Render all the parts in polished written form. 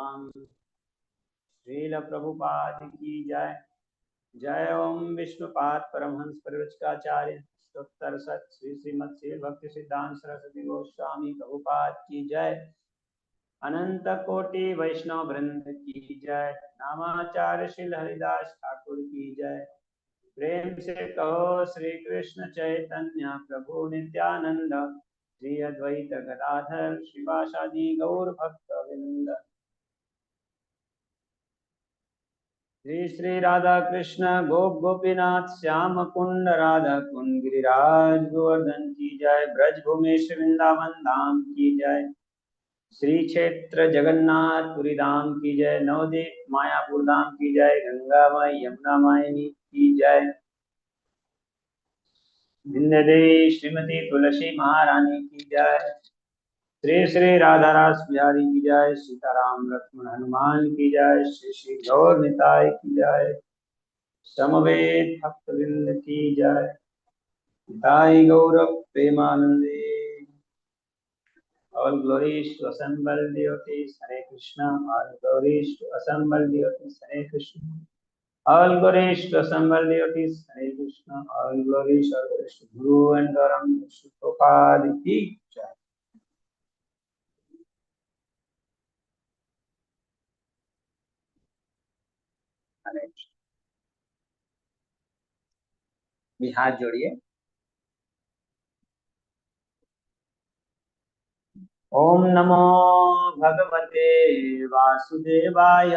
सतनाम। श्रील प्रभुपाद की जय। जय ओम विष्णुपाद परमहंस परिव्राजकाचार्य स्तोत्र सत श्री श्रीमद श्री भक्ति सिद्धांत सरस्वती गोस्वामी प्रभुपाद की जय। अनंत कोटि वैष्णव वृंद की जय। नामाचार्य श्री हरिदास ठाकुर की जय। प्रेम से कहो श्री कृष्ण चैतन्य प्रभु नित्यानंद, श्री अद्वैत गदाधर शिवासादि गौर भक्त वृंद। श्री श्री राधा कृष्ण गोप गोपीनाथ श्याम कुंड राधा कुंड गिरिराज गोवर्धन की जय। ब्रज भूमेश वृंदावन धाम की जय। श्री क्षेत्र जगन्नाथ पुरी धाम की जय। नवदीप मायापुर धाम की जय। गंगा माई यमुना माई की जय। विंध्य देवी श्रीमती तुलसी महारानी की जय। श्री श्री राधा रास बिहारी की जय। सीताराम लक्ष्मण हनुमान की जय। श्री श्री गौर निताय की जय। समवेत भक्तवृंद की जय। निताय गौरव प्रेमानंदे। All glories to assembled deities, Hare Krishna. All glories to assembled deities, Hare Krishna. All glories to assembled deities, Hare Krishna. All glories to Guru and Dharam, Shri Prabhupada ki jai. हरे कृष्ण। भी हाथ जोड़िए। ओम नमो भगवते वासुदेवाय।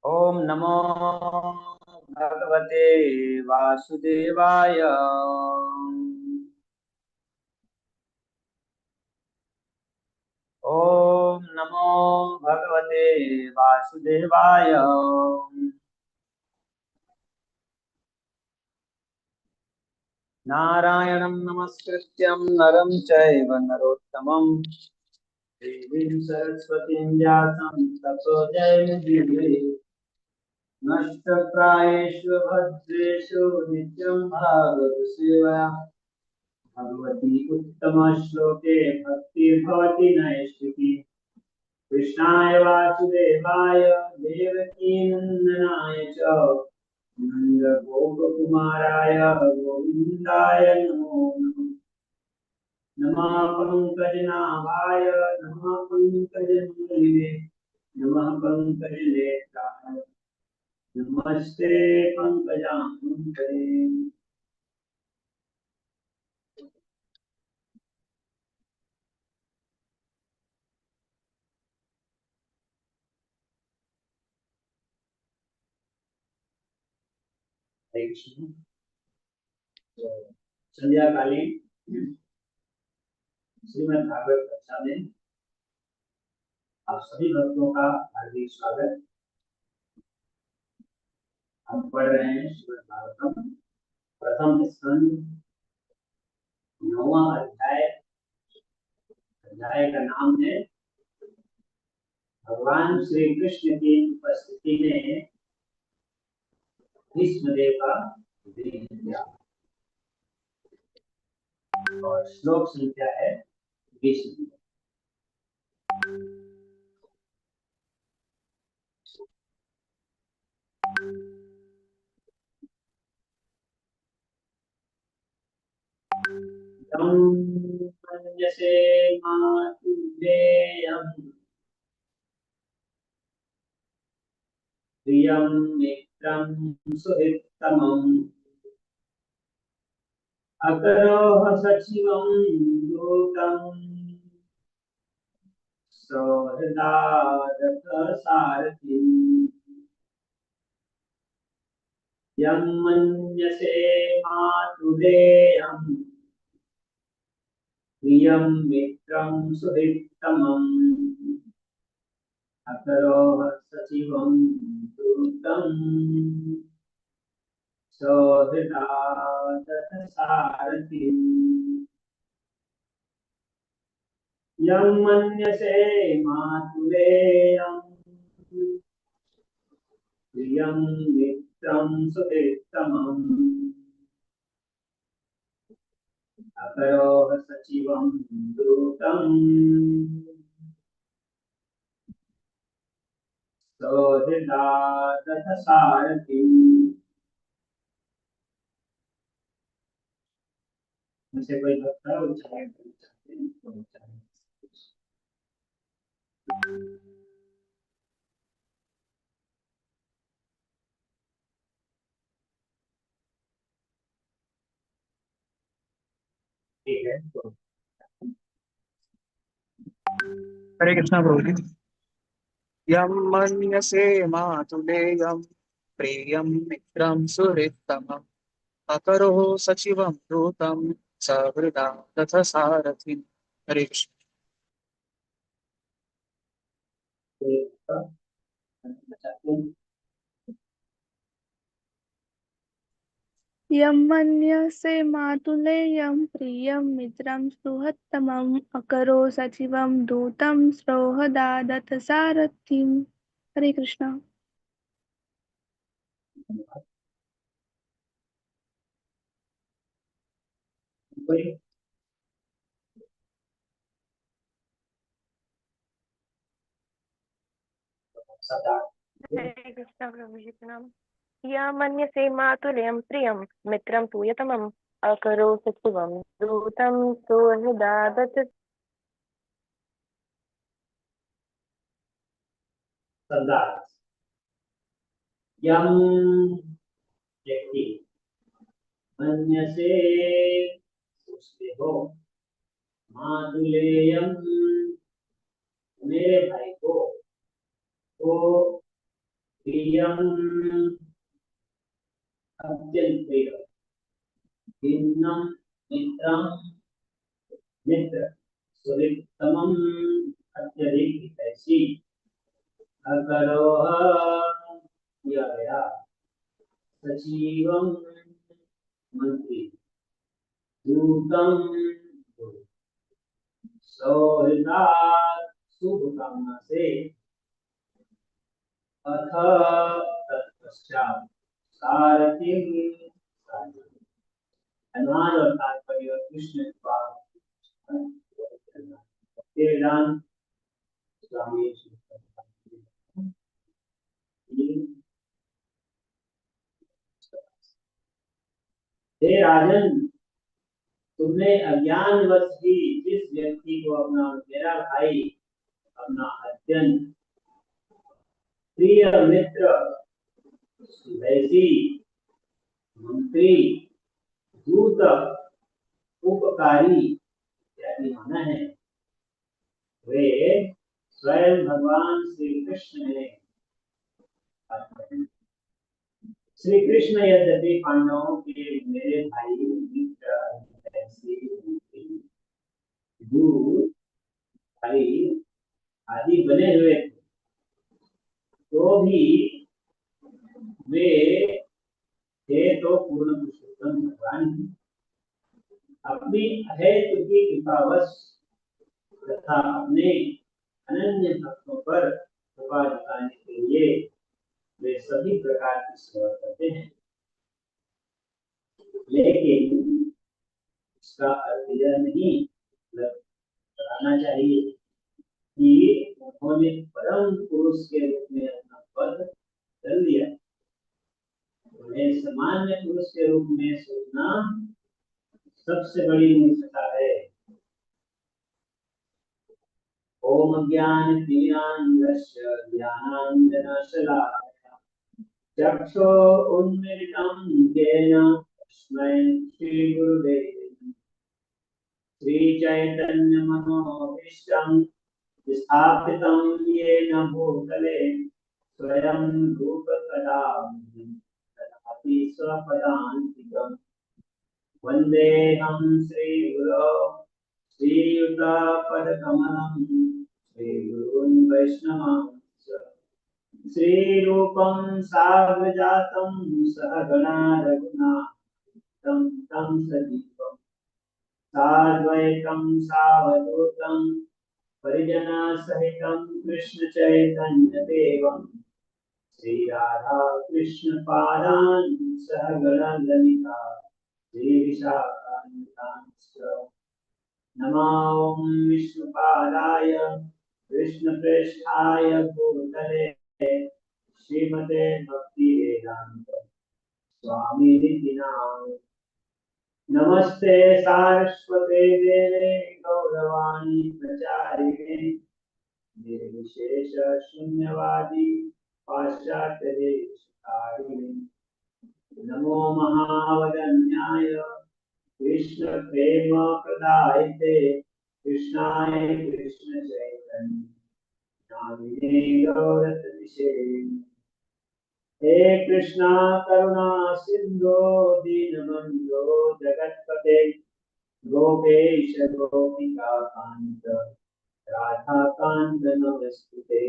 ओम नमो भगवते वासुदेवाय। ओम नमो भगवते वासुदेवाय। नारायणं नमस्कृत्यं नरं चैव नरोत्तमं, देवीं सरस्वतीं व्यासं ततो जयमुदीरये। नष्टप्रायेषु भद्रेषु नित्यं भागवत सेवया, भगवती उत्तमश्लोके भक्तिर्भवति नैष्ठिकी। कृष्णाय वासुदेवाय देवकीनन्दनाय च नन्दगोपकुमाराय गोविन्दाय नमो नमः। नमः पंकजनाभाय नमः पंकजमूलिने नमः पंकजनेत्राय नमस्ते पंकजाङ्घ्रे। हरे कृष्ण। संध्याकालीन श्रीमद् भागवत कथा में आप सभी भक्तों का हार्दिक स्वागत। हम पढ़ रहे हैं श्रीमद् भागवतम प्रथम स्कंद 9वां अध्याय। अध्याय का नाम है भगवान श्री कृष्ण की उपस्थिति में भीष्मदेव का विजय। और श्लोक संख्या है 20। जसे मातुलेयं प्रियं मित्रं सुहृत्तमम् अकरोह सचिवं दूतं सौहृदारथ सारथिम्। यं मन्यसे मातुलेयं प्रियं मित्रं सुहृत्तमम् अकरोह सचिवं दूतं सौहृदारथ सारथिम्। यं मन्यसे मातुलेयं प्रियं मित्रं सुहृत्तमम् अकरोः सचिवं दूतम् सोऽहृदादथ सारथिम्। मुझे कोई भक्त है उच्चारण करना चाहते हैं तो उच्चारण। ठीक है तो हरे कृष्णा प्रभु जी। यम मन्यसे मातुलेयम प्रियम मित्रम सुहृत्तमम् अकरोः सचिवं दूतं सहृदा तथ सारथिम्। हरे कृष्ण। करना चाहते हैं। यं मन्यसे मातुलेयं प्रियं मित्रं सुहृत्तमम् अकरो सचिवं दूतं सौहृदा दत्त सारथिम्। हरे कृष्णा। कोई सदा हरे कृष्ण प्रभु जी प्रणाम। या मन्यसे मातुल्यं प्रियं मित्रं पूयतमम् अकरो सचिवं दूतं सुहृदादत्। सदा यम व्यक्ति मन्यसे सोचते हो मातुलेयम मेरे भाई को तो प्रियम अत्यंत प्रिय भिन्नम मित्रम मित्र सुहृत्तमम अत्यधिक हितैषी अकरोह किया गया सचिवम मंत्री दूतम सौहृदा शुभकामना से अथ तत्पश्चात सारथी अनुमान और तात्पर्य कृष्ण वेदांत स्वामी हे राजन तुमने अज्ञानवश ही जिस व्यक्ति को अपना मेरा भाई अपना अत्यंत प्रिय मित्र सुधैसी मंत्री दूत उपकारी इत्यादि माना है। वे स्वयं भगवान श्री कृष्ण ने श्री कृष्ण यद्यपि पांडवों के मेरे भाई मित्र ऐसे दूत भाई आदि बने हुए थे तो भी वे थे तो पूर्ण पुरुषोत्तम भगवान ही। अपनी अहेतु की कृपावश तथा अपने अनन्य भक्तों पर कृपा दिखाने के लिए वे सभी प्रकार की सेवा करते हैं। लेकिन इसका अर्थ यह नहीं लगाना चाहिए कि उन्होंने परम पुरुष के रूप में अपना पद कर लिया। उन्हें सामान्य पुरुष के रूप में सोचना सबसे बड़ी मूर्खता है। ओम ज्ञानतिमिरान्धस्य ज्ञानाञ्जनशलाकया चक्षुः उन्मीलितं येन तस्मै श्रीगुरुवे नमः। श्रीचैतन्यमनोभीष्टं स्थापितं येन भूतले स्वयं रूपकदा ददाति स्वपदान्तिकम्। वन्देऽहं श्रीगुरो श्रीयुतापदकमलं श्रीगुरून् वैष्णवांश्च श्रीरूपं साग्रजातं सहगणा रघुनाथं तं सजीवं साद्वैतं सावधूतं परिजनसहितं कृष्णचैतन्यदेवं श्रीराधा कृष्णपादान् सहगण ललिता श्रीविशाखान्वितान् नमो विष्णुपादाय कृष्णप्रेष्ठाय भूतले श्रीमते भक्तिवेदांत स्वामिनिधि नामिने। नमस्ते सारस्वते देवे गौरवाणी प्रचारिणे निर्विशेष शून्यवादी पाश्चात्य देशकारिणे। नमो महावदन्याय कृष्ण प्रेम प्रदायते कृष्णाय कृष्ण चैतन्य नामिने गौरतनिषे। हे कृष्णा करुणा सिंधो दीनबंधो जगत्पते गोपेश गोपिका कांत राधा कांत नमस्ते।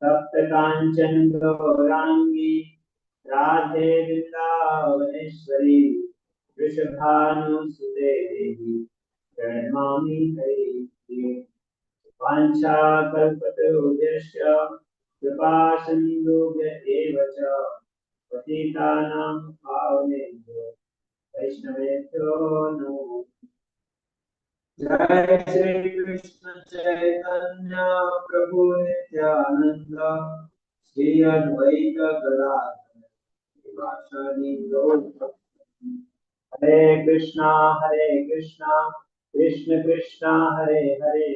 सप्त कांचन गौरांगी राधे वृंदावनेश्वरी वृषभानुसुते देवी प्रणमामि हरिप्रिये। वाञ्छाकल्पतरुभ्यश्च कृपा सिन्धुभ्य एव च पतितानां पावनेभ्यो वैष्णवेभ्यो नमो। जय श्री कृष्ण चैतन्य प्रभु नित्यानंद श्री अद्वैत गदाधर श्रीवासादि गौर भक्तवृंद। हरे कृष्णा कृष्ण कृष्णा हरे हरे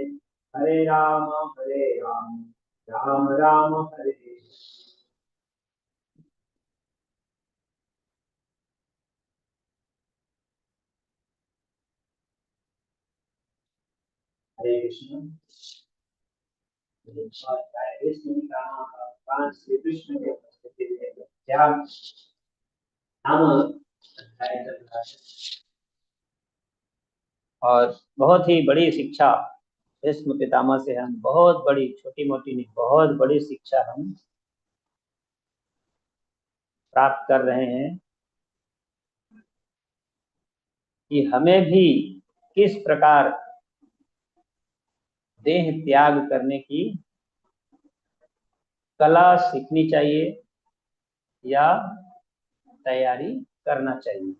हरे राम राम राम हरे हरे। हरे कृष्ण। भगवान श्री कृष्ण के उपस्थिति में क्या नाम अध्याय चल रहा है और बहुत ही बड़ी शिक्षा भीष्म पितामह से हम बहुत बड़ी, छोटी मोटी नहीं, बहुत बड़ी शिक्षा हम प्राप्त कर रहे हैं कि हमें भी किस प्रकार देह त्याग करने की कला सीखनी चाहिए या तैयारी करना चाहिए।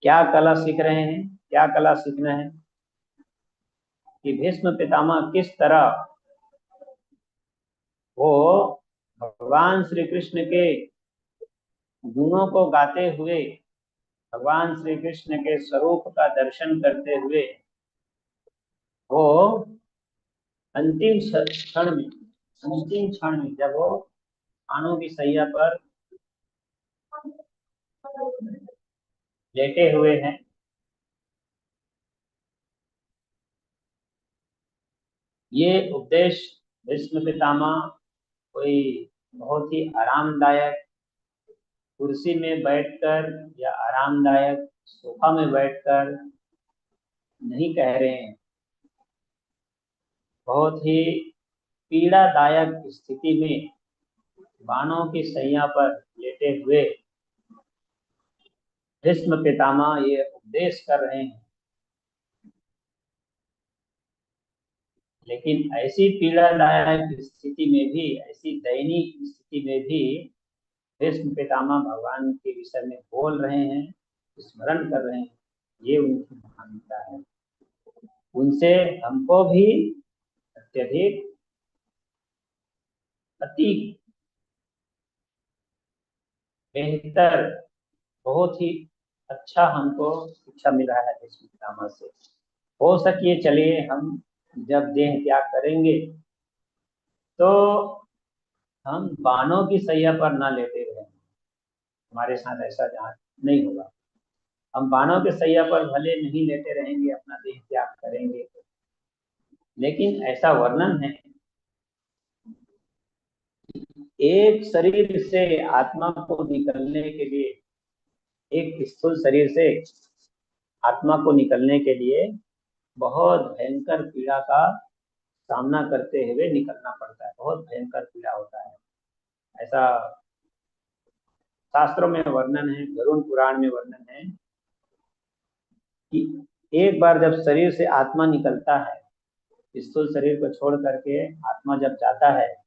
क्या कला सीख रहे हैं, क्या कला सीखना है कि भीष्म पितामह किस तरह वो भगवान श्री कृष्ण के गुणों को गाते हुए, भगवान श्री कृष्ण के स्वरूप का दर्शन करते हुए वो अंतिम क्षण में जब वो आनों की सैया पर लेटे हुए हैं, ये उपदेश भीष्म पितामह कोई बहुत ही आरामदायक कुर्सी में बैठकर या आरामदायक सोफा में बैठकर नहीं कह रहे हैं। बहुत ही पीड़ादायक स्थिति में बाणों की सैया पर लेटे हुए भीष्म पितामह ये उपदेश कर रहे हैं। लेकिन ऐसी पीड़ादायक स्थिति में भी, ऐसी दयनीय स्थिति में भी भीष्म पितामह भगवान के विषय में बोल रहे हैं, स्मरण कर रहे हैं। ये उनकी महानता है। उनसे हमको भी अत्यधिक अति बेहतर, बहुत ही अच्छा हमको शिक्षा मिला है भीष्म पितामह से। हो सके चलिए हम जब देह त्याग करेंगे तो हम बाणों की सैया पर ना लेटे रहेंगे। हमारे साथ ऐसा जहाँ नहीं होगा। हम बाणों के सैया पर भले नहीं लेटे रहेंगे, अपना देह त्याग करेंगे, लेकिन ऐसा वर्णन है एक शरीर से आत्मा को निकलने के लिए, एक स्थूल शरीर से आत्मा को निकलने के लिए बहुत भयंकर पीड़ा का सामना करते हुए निकलना पड़ता है। बहुत भयंकर पीड़ा होता है, ऐसा शास्त्रों में वर्णन है, गरुड़ पुराण में वर्णन है कि एक बार जब शरीर से आत्मा निकलता है, स्थूल शरीर को छोड़ करके आत्मा जब जाता है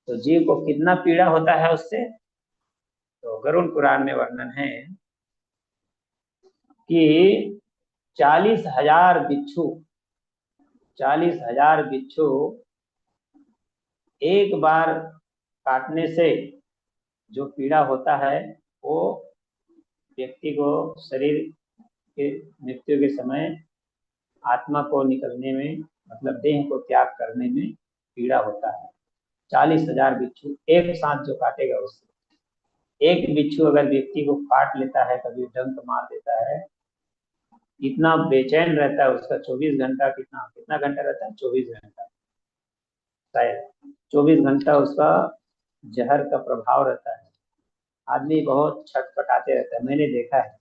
तो जीव को कितना पीड़ा होता है उससे। तो गरुड़ पुराण में वर्णन है कि 40,000 बिच्छू 40,000 बिच्छू एक बार काटने से जो पीड़ा होता है वो व्यक्ति को शरीर के मृत्यु के समय आत्मा को निकलने में, मतलब देह को त्याग करने में पीड़ा होता है। 40,000 बिच्छू एक साथ जो काटेगा उससे, एक बिच्छू अगर व्यक्ति को काट लेता है, कभी डंक मार देता है, इतना बेचैन रहता है उसका 24 घंटा, कितना कितना घंटा रहता है, 24 घंटा शायद 24 घंटा उसका जहर का प्रभाव रहता है। आदमी बहुत छटपटाते रहता है, मैंने देखा है,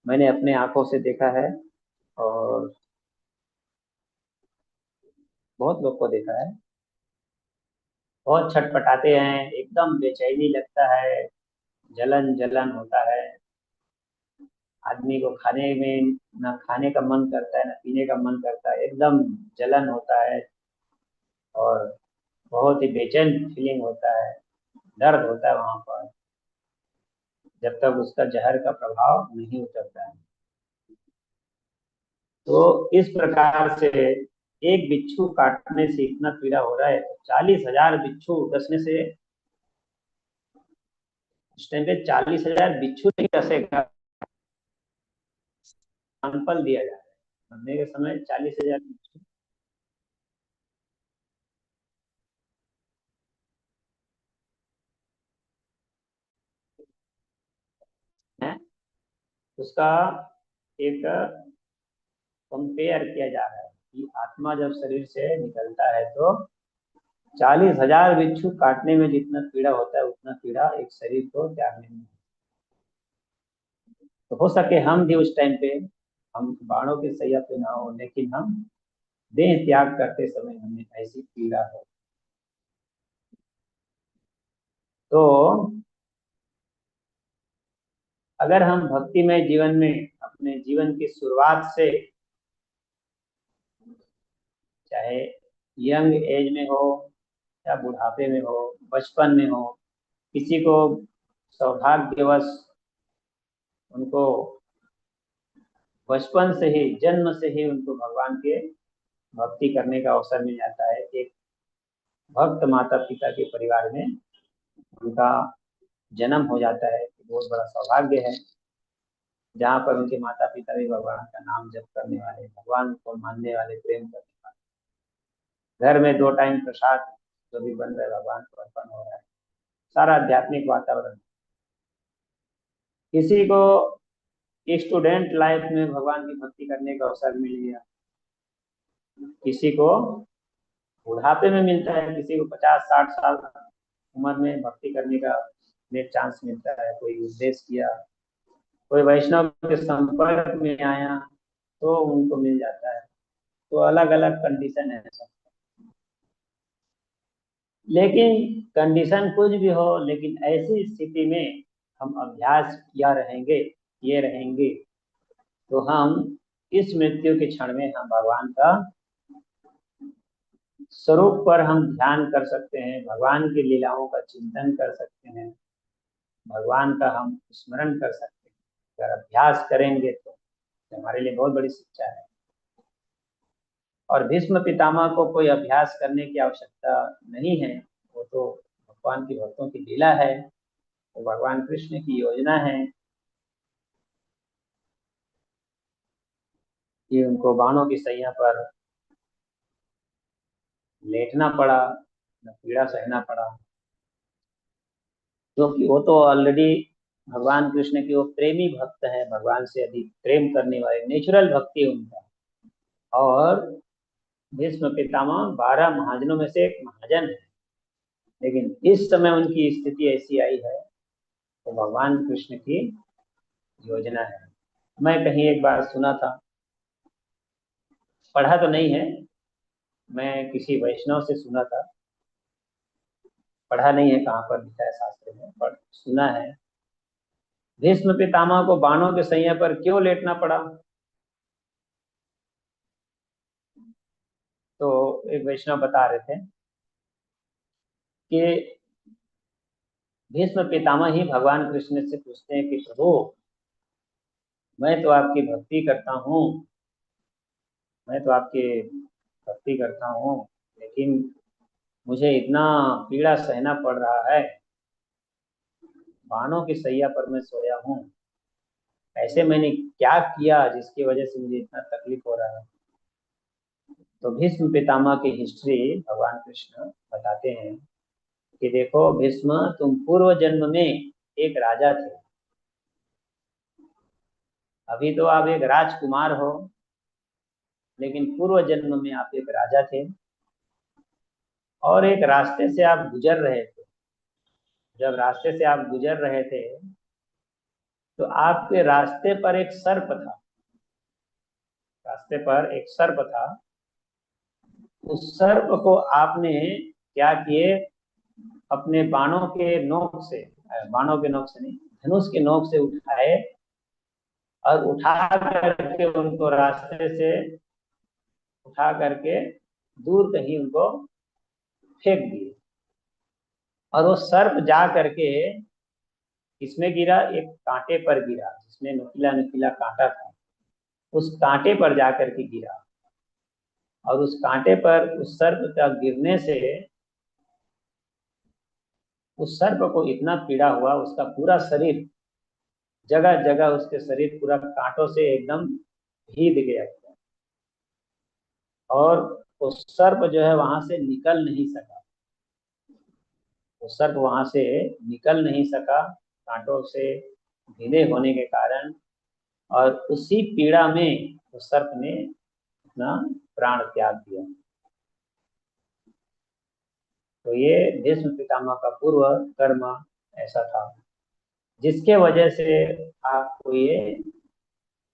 मैंने अपने आंखों से देखा है और बहुत लोग को देखा है। बहुत छटपटाते हैं, एकदम बेचैनी लगता है, जलन जलन होता है, आदमी को खाने में ना खाने का मन करता है ना पीने का मन करता है, एकदम जलन होता है और बहुत ही बेचैन फीलिंग होता है, दर्द होता है वहां पर, जब तक उसका जहर का प्रभाव नहीं उतरता है। तो इस प्रकार से एक बिच्छू काटने से इतना पीड़ा हो रहा है, तो 40,000 बिच्छू डसने से, इस टाइम पे 40,000 बिच्छू नहीं डसेगा, एग्जाम्पल दिया जा रहा है, मरने के समय 40,000 बिच्छू है, उसका एक कंपेयर किया जा रहा है कि आत्मा जब शरीर से निकलता है तो 40,000 बिच्छू काटने में जितना पीड़ा होता है उतना पीड़ा एक शरीर को त्यागने में। तो हो सके हम भी उस टाइम पे, हम बाणों के सैया पे ना हो, लेकिन हम देह त्याग करते समय हमें ऐसी पीड़ा हो। तो अगर हम भक्तिमय जीवन में अपने जीवन की शुरुआत से, चाहे यंग एज में हो या बुढ़ापे में हो, बचपन में हो, किसी को सौभाग्यवश उनको बचपन से ही, जन्म से ही उनको भगवान के भक्ति करने का अवसर मिल जाता है, एक भक्त माता पिता के परिवार में उनका जन्म हो जाता है, बहुत बड़ा सौभाग्य है, जहाँ पर उनके माता पिता भी भगवान का नाम जप करने वाले, भगवान को मानने वाले, प्रेम करने वाले, घर में 2 टाइम प्रसाद जो भी बन रहा है भगवान को अर्पण हो रहा है, सारा आध्यात्मिक वातावरण। किसी को स्टूडेंट लाइफ में भगवान की भक्ति करने का अवसर मिल गया, किसी को बुढ़ापे में मिलता है, किसी को 50-60 साल उम्र में भक्ति करने का नेक चांस मिलता है, कोई उद्देश्य किया, कोई वैष्णव के संपर्क में आया तो उनको मिल जाता है। तो अलग अलग कंडीशन है सब, लेकिन कंडीशन कुछ भी हो, लेकिन ऐसी स्थिति में हम अभ्यास किए रहेंगे तो हम इस मृत्यु के क्षण में हम भगवान का स्वरूप पर हम ध्यान कर सकते हैं, भगवान की लीलाओं का चिंतन कर सकते हैं, भगवान का हम स्मरण कर सकते हैं। अगर अभ्यास करेंगे तो हमारे लिए बहुत बड़ी शिक्षा है। और भीष्म पितामह को कोई अभ्यास करने की आवश्यकता नहीं है, वो तो भगवान की भक्तों की लीला है, वो भगवान कृष्ण की योजना है कि उनको बाणों की सैया पर लेटना पड़ा, न पीड़ा सहना पड़ा, क्योंकि वो तो ऑलरेडी भगवान कृष्ण की वो प्रेमी भक्त है, भगवान से अधिक प्रेम करने वाले, नेचुरल भक्ति है उनका। और भीष्म पितामह 12 महाजनों में से एक महाजन है, लेकिन इस समय उनकी स्थिति ऐसी आई है तो भगवान कृष्ण की योजना है। मैं कहीं एक बार सुना था, पढ़ा तो नहीं है, मैं किसी वैष्णव से सुना था, पढ़ा नहीं है कहाँ पर लिखा है शास्त्र में, पर सुना है भीष्म पितामह को बाणों के सैया पर क्यों लेटना पड़ा। तो एक वैष्णव बता रहे थे कि भीष्म पितामह ही भगवान कृष्ण से पूछते हैं कि प्रभु मैं तो आपकी भक्ति करता हूँ, मैं तो आपकी भक्ति करता हूँ, लेकिन मुझे इतना पीड़ा सहना पड़ रहा है, बाणों की सैया पर मैं सोया हूँ। ऐसे मैंने क्या किया जिसकी वजह से मुझे इतना तकलीफ हो रहा है। तो भीष्म पितामह की हिस्ट्री भगवान कृष्ण बताते हैं कि देखो भीष्म, तुम पूर्व जन्म में एक राजा थे, अभी तो आप एक राजकुमार हो, लेकिन पूर्व जन्म में आप एक राजा थे और एक रास्ते से आप गुजर रहे थे। जब रास्ते से आप गुजर रहे थे तो आपके रास्ते पर एक सर्प था, रास्ते पर एक सर्प था। उस सर्प को आपने क्या किए, अपने बाणों के नोक से, बाणों के नोक से नहीं, धनुष के नोक से उठाए और उठा करके उनको रास्ते से उठा करके दूर कहीं उनको फेंक दिए। और वो सर्प जा करके किसमें गिरा, एक कांटे पर गिरा, जिसमें नुकीला नुकीला कांटा था, उस कांटे पर जा करके गिरा। और उस कांटे पर उस सर्प का गिरने से उस सर्प को इतना पीड़ा हुआ, उसका पूरा शरीर, जगह जगह उसके शरीर पूरा कांटों से एकदम भीग गया और वो सर्प जो है वहां से निकल नहीं सका। वो सर्प वहां से निकल नहीं सका कांटों से ढीले होने के कारण, और उसी पीड़ा में उस सर्प ने अपना प्राण त्याग दिया। तो ये भीष्म पितामह का पूर्व कर्म ऐसा था, जिसके वजह से आपको ये,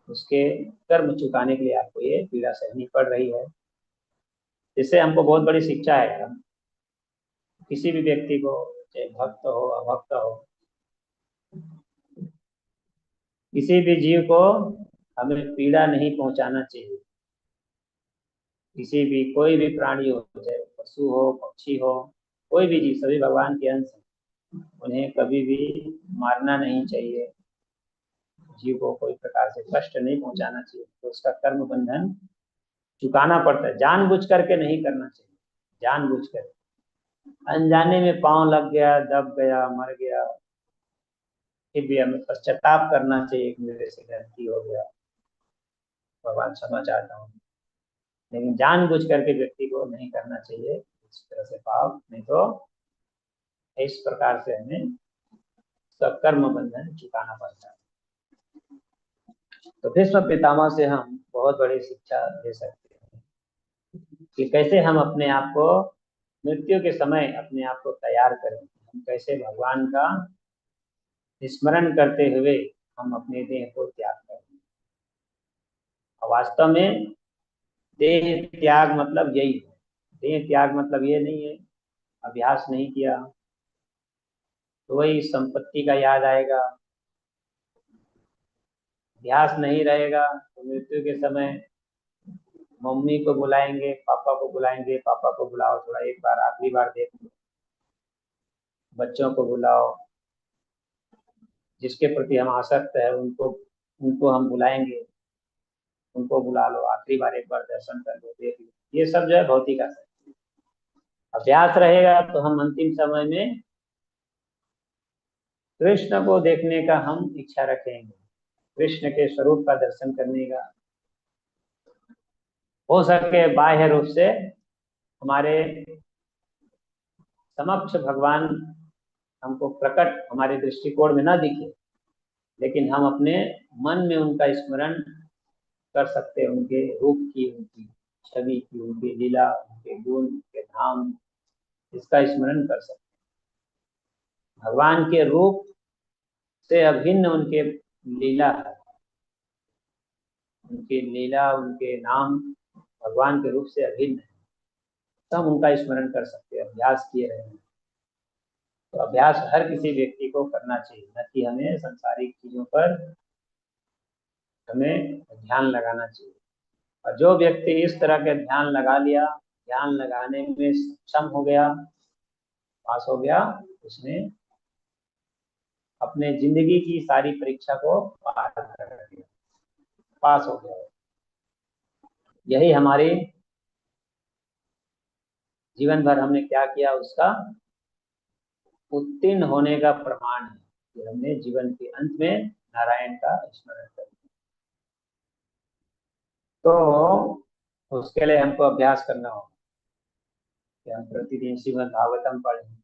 उसके कर्म चुकाने के लिए आपको ये पीड़ा सहनी पड़ रही है। इससे हमको बहुत बड़ी शिक्षा है। किसी भी व्यक्ति को, चाहे भक्त हो अभक्त हो, किसी भी जीव को हमें पीड़ा नहीं पहुंचाना चाहिए। किसी भी, कोई भी प्राणी हो, चाहे पशु हो पक्षी हो, कोई भी जीव, सभी भगवान के अंश हैं, उन्हें कभी भी मारना नहीं चाहिए। जीव को कोई प्रकार से कष्ट नहीं पहुंचाना चाहिए, तो उसका कर्म बंधन चुकाना पड़ता है। जानबूझ करके नहीं करना चाहिए, जानबूझ कर, अनजाने में पांव लग गया, दब गया, मर गया, फिर भी हमें पश्चाताप करना चाहिए कि मेरे से गलती हो गया, भगवान क्षमा चाहता हूँ। लेकिन जानबूझ करके व्यक्ति को नहीं करना चाहिए इस तरह से पाप, नहीं तो इस प्रकार से हमें सब कर्म बंधन चुकाना पड़ता है। तो भीष्म पितामह से हम बहुत बड़ी शिक्षा ले सकते हैं कि कैसे हम अपने आप को मृत्यु के समय अपने आप को तैयार करें, हम कैसे भगवान का स्मरण करते हुए हम अपने देह को त्याग करें। और वास्तव में देह त्याग मतलब यही है। देह त्याग मतलब ये नहीं है अभ्यास नहीं किया तो वही संपत्ति का याद आएगा, अभ्यास नहीं रहेगा तो मृत्यु के समय मम्मी को बुलाएंगे, पापा को बुलाएंगे, पापा को बुलाओ थोड़ा एक बार आखिरी बार देख लो, बच्चों को बुलाओ, जिसके प्रति हम आसक्त है उनको उनको हम बुलाएंगे, उनको बुला लो, आखिरी बार एक बार दर्शन कर लो, देख लो। ये सब जो है भौतिक आसक्ति। अभ्यास रहेगा तो हम अंतिम समय में कृष्ण को देखने का हम इच्छा रखेंगे, कृष्ण के स्वरूप का दर्शन करने का। हो सके बाह्य रूप से हमारे समक्ष भगवान हमको प्रकट हमारे दृष्टिकोण में ना दिखे, लेकिन हम अपने मन में उनका स्मरण कर सकते हैं, उनके रूप की, उनकी छवि की, उनकी लीला, उनके गुण, उनके धाम, इसका स्मरण कर सकते हैं। भगवान के रूप से अभिन्न उनके लीला है, उनकी लीला उनके नाम भगवान के रूप से अभिन्न है, तो हम उनका स्मरण कर सकते हैं, अभ्यास किए रहे हैं। तो अभ्यास हर किसी व्यक्ति को करना चाहिए, न कि हमें सांसारिक चीजों पर हमें ध्यान लगाना चाहिए। और जो व्यक्ति इस तरह के ध्यान लगा लिया, ध्यान लगाने में सक्षम हो गया, पास हो गया, उसने अपने जिंदगी की सारी परीक्षा को पार कर दिया। पास हो गया है। यही हमारी जीवन भर हमने क्या किया उसका उत्तीर्ण होने का प्रमाण है कि हमने जीवन के अंत में नारायण का स्मरण कर लिया। तो उसके लिए हमको अभ्यास करना होगा कि हम प्रतिदिन श्रीमद् भागवतम पढ़ें,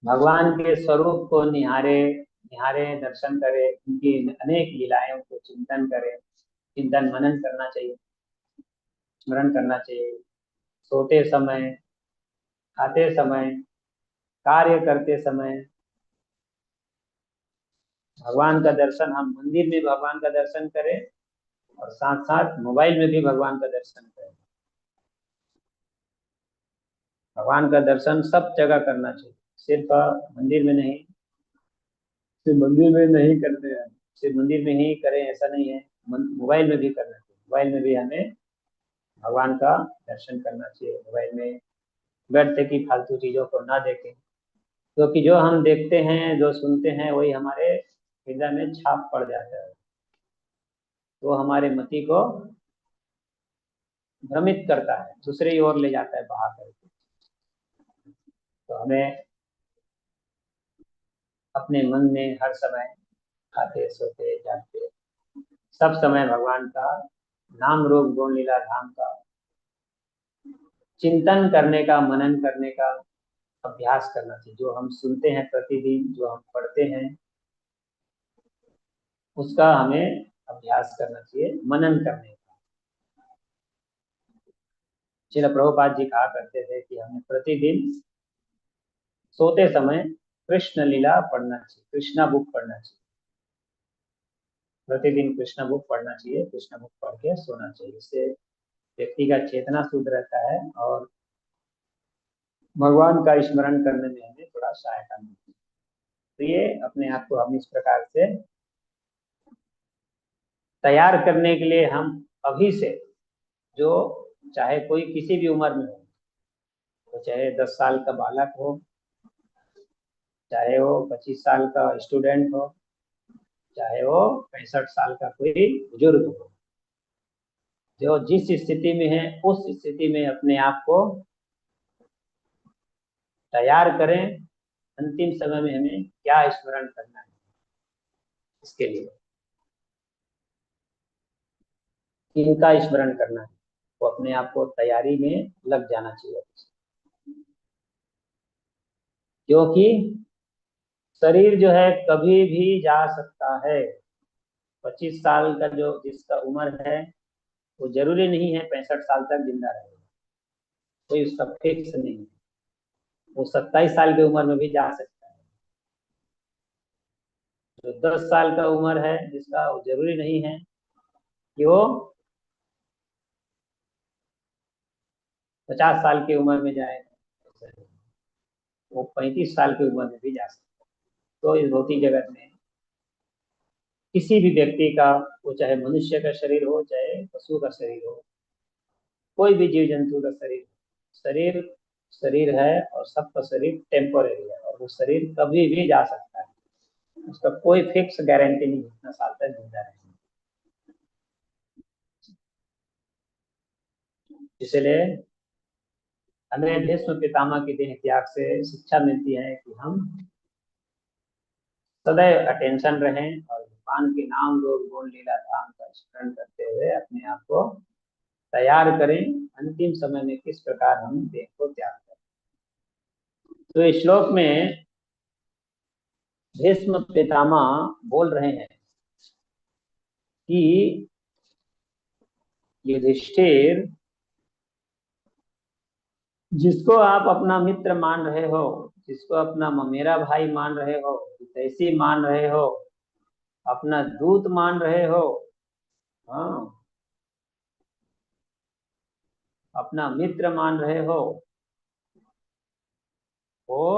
भगवान के स्वरूप को निहारे निहारे दर्शन करें, उनकी अनेक लीलाओं को चिंतन करें, चिंतन मनन करना चाहिए, स्मरण करना चाहिए। सोते समय, खाते समय, कार्य करते समय भगवान का दर्शन, हम मंदिर में भगवान का दर्शन करें और साथ साथ मोबाइल में भी भगवान का दर्शन करें। भगवान का दर्शन सब जगह करना चाहिए, सिर्फ मंदिर में नहीं, सिर्फ मंदिर में नहीं करते हैं, सिर्फ मंदिर में ही करें ऐसा नहीं है, मोबाइल में भी करना चाहिए। मोबाइल में भी हमें भगवान का दर्शन करना चाहिए। मोबाइल में व्यर्थ की फालतू चीजों को ना देखें, क्योंकि जो हम देखते हैं, जो सुनते हैं, वही हमारे हृदय में छाप पड़ जाता है, वो हमारे मति को भ्रमित करता है, दूसरी ओर ले जाता है बहा करके। तो हमें अपने मन में हर समय, खाते सोते जागते, सब समय भगवान का नाम रूप गुण लीला धाम का चिंतन करने का, मनन करने का अभ्यास करना चाहिए। जो हम सुनते हैं प्रतिदिन, जो हम पढ़ते हैं, उसका हमें अभ्यास करना चाहिए, मनन करने का। श्रील प्रभुपाद जी कहा करते थे कि हमें प्रतिदिन सोते समय कृष्ण लीला पढ़ना चाहिए, कृष्णा बुक पढ़ना चाहिए। प्रतिदिन कृष्ण बुक पढ़ना चाहिए, कृष्ण बुक पढ़ के सोना चाहिए। इससे व्यक्ति का चेतना शुद्ध रहता है और भगवान का स्मरण करने में हमें थोड़ा सहायता मिलती है। तो ये अपने आप को हम इस प्रकार से तैयार करने के लिए हम अभी से, जो चाहे कोई किसी भी उम्र में हो, तो चाहे 10 साल का बालक हो, चाहे वो 25 साल का स्टूडेंट हो, चाहे वो 65 साल का कोई बुजुर्ग हो, जो जिस स्थिति में है उस स्थिति में अपने आप को तैयार करें। अंतिम समय में हमें क्या स्मरण करना है, इसके लिए किनका स्मरण करना है, वो अपने आप को तैयारी में लग जाना चाहिए। क्योंकि शरीर जो है कभी भी जा सकता है। 25 साल का जो जिसका उम्र है, वो जरूरी नहीं है 65 साल तक जिंदा रहेगा, कोई उसका फिक्स नहीं है। वो 27 साल की उम्र में भी जा सकता है। जो 10 साल का उम्र है जिसका, वो जरूरी नहीं है कि वो 50 साल की उम्र में जाए, वो 35 साल की उम्र में भी जा सकता है। तो इस भौतिक जगत में किसी भी व्यक्ति का, वो चाहे मनुष्य का शरीर हो, चाहे पशु का शरीर हो, कोई भी जीव जंतु का शरीर, शरीर शरीर है और सबका शरीर टेम्पोरेरी है, और वो शरीर कभी भी जा सकता है। उसका कोई फिक्स गारंटी नहीं कितना साल तक जिंदा रहेगा। इसलिए हमें भीष्म पितामह की देह त्याग से शिक्षा मिलती है कि हम सदैव अटेंशन रहें और भगवान के नाम रूप गुण लीला धाम का स्मरण करते हुए अपने आप को तैयार करें अंतिम समय में किस प्रकार हम देह को त्याग करें। तो इस श्लोक में भीष्म पितामह बोल रहे हैं कि युधिष्ठिर, जिसको आप अपना मित्र मान रहे हो, जिसको अपना ममेरा भाई मान रहे हो, हितैषी मान रहे हो, अपना दूत मान रहे हो, हाँ, अपना मित्र मान रहे हो, वो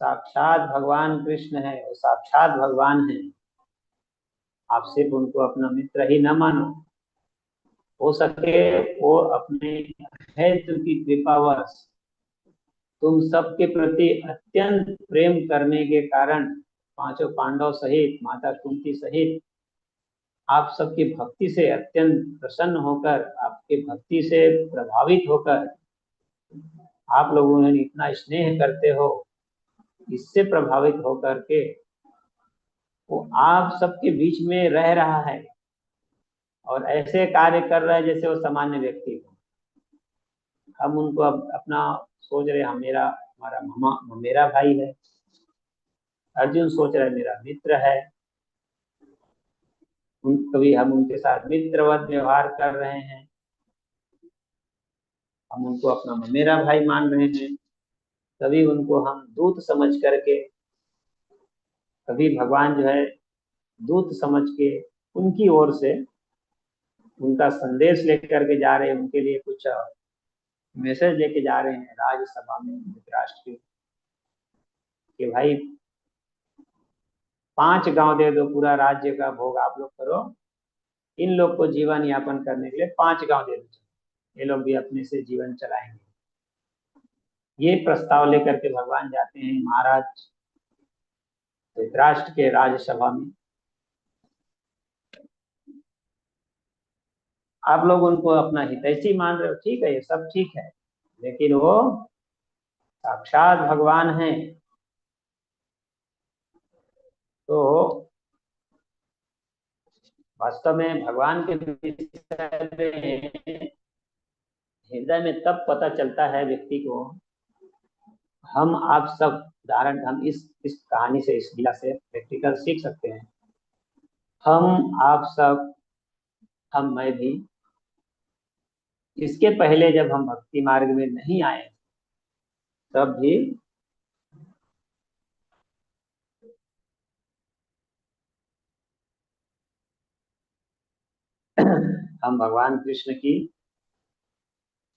साक्षात भगवान कृष्ण है, वो साक्षात भगवान है। आप सिर्फ उनको अपना मित्र ही न मानो, हो सके वो अपने हेतु की कृपावश तुम सबके प्रति अत्यंत प्रेम करने के कारण पांचों पांडव सहित, माता कुंती सहित आप सबकी भक्ति से अत्यंत प्रसन्न होकर, आपके भक्ति से प्रभावित होकर, आप लोगों ने इतना स्नेह करते हो, इससे प्रभावित होकर के वो आप सबके बीच में रह रहा है और ऐसे कार्य कर रहा है जैसे वो सामान्य व्यक्ति हो। हम उनको अब अपना सोच रहे, हम मेरा भाई है। अर्जुन सोच रहा है मेरा मित्र है। कभी हम उनके साथ मित्रवत व्यवहार कर रहे हैं, हम उनको अपना मेरा भाई मान रहे हैं। कभी उनको हम दूत समझ करके, कभी भगवान जो है दूत समझ के उनकी ओर से उनका संदेश लेकर के जा रहे हैं, उनके लिए कुछ मैसेज लेके जा रहे हैं राज्यसभा में धृतराष्ट्र के भाई 5 गांव दे दो, पूरा राज्य का भोग आप लोग करो, इन लोग को जीवन यापन करने के लिए 5 गांव दे दो, ये लोग भी अपने से जीवन चलाएंगे। ये प्रस्ताव लेकर के भगवान जाते हैं महाराज धृतराष्ट्र के राज्यसभा में। आप लोग उनको अपना हितैषी मान रहे हो, ठीक है, ये सब ठीक है, लेकिन वो साक्षात भगवान हैं। तो वास्तव में भगवान के हृदय में तब पता चलता है व्यक्ति को। हम आप सब उदाहरण, हम इस कहानी से, इस लीला से प्रैक्टिकल सीख सकते हैं। हम आप सब, हम मैं भी, इसके पहले जब हम भक्ति मार्ग में नहीं आए तब भी हम भगवान कृष्ण की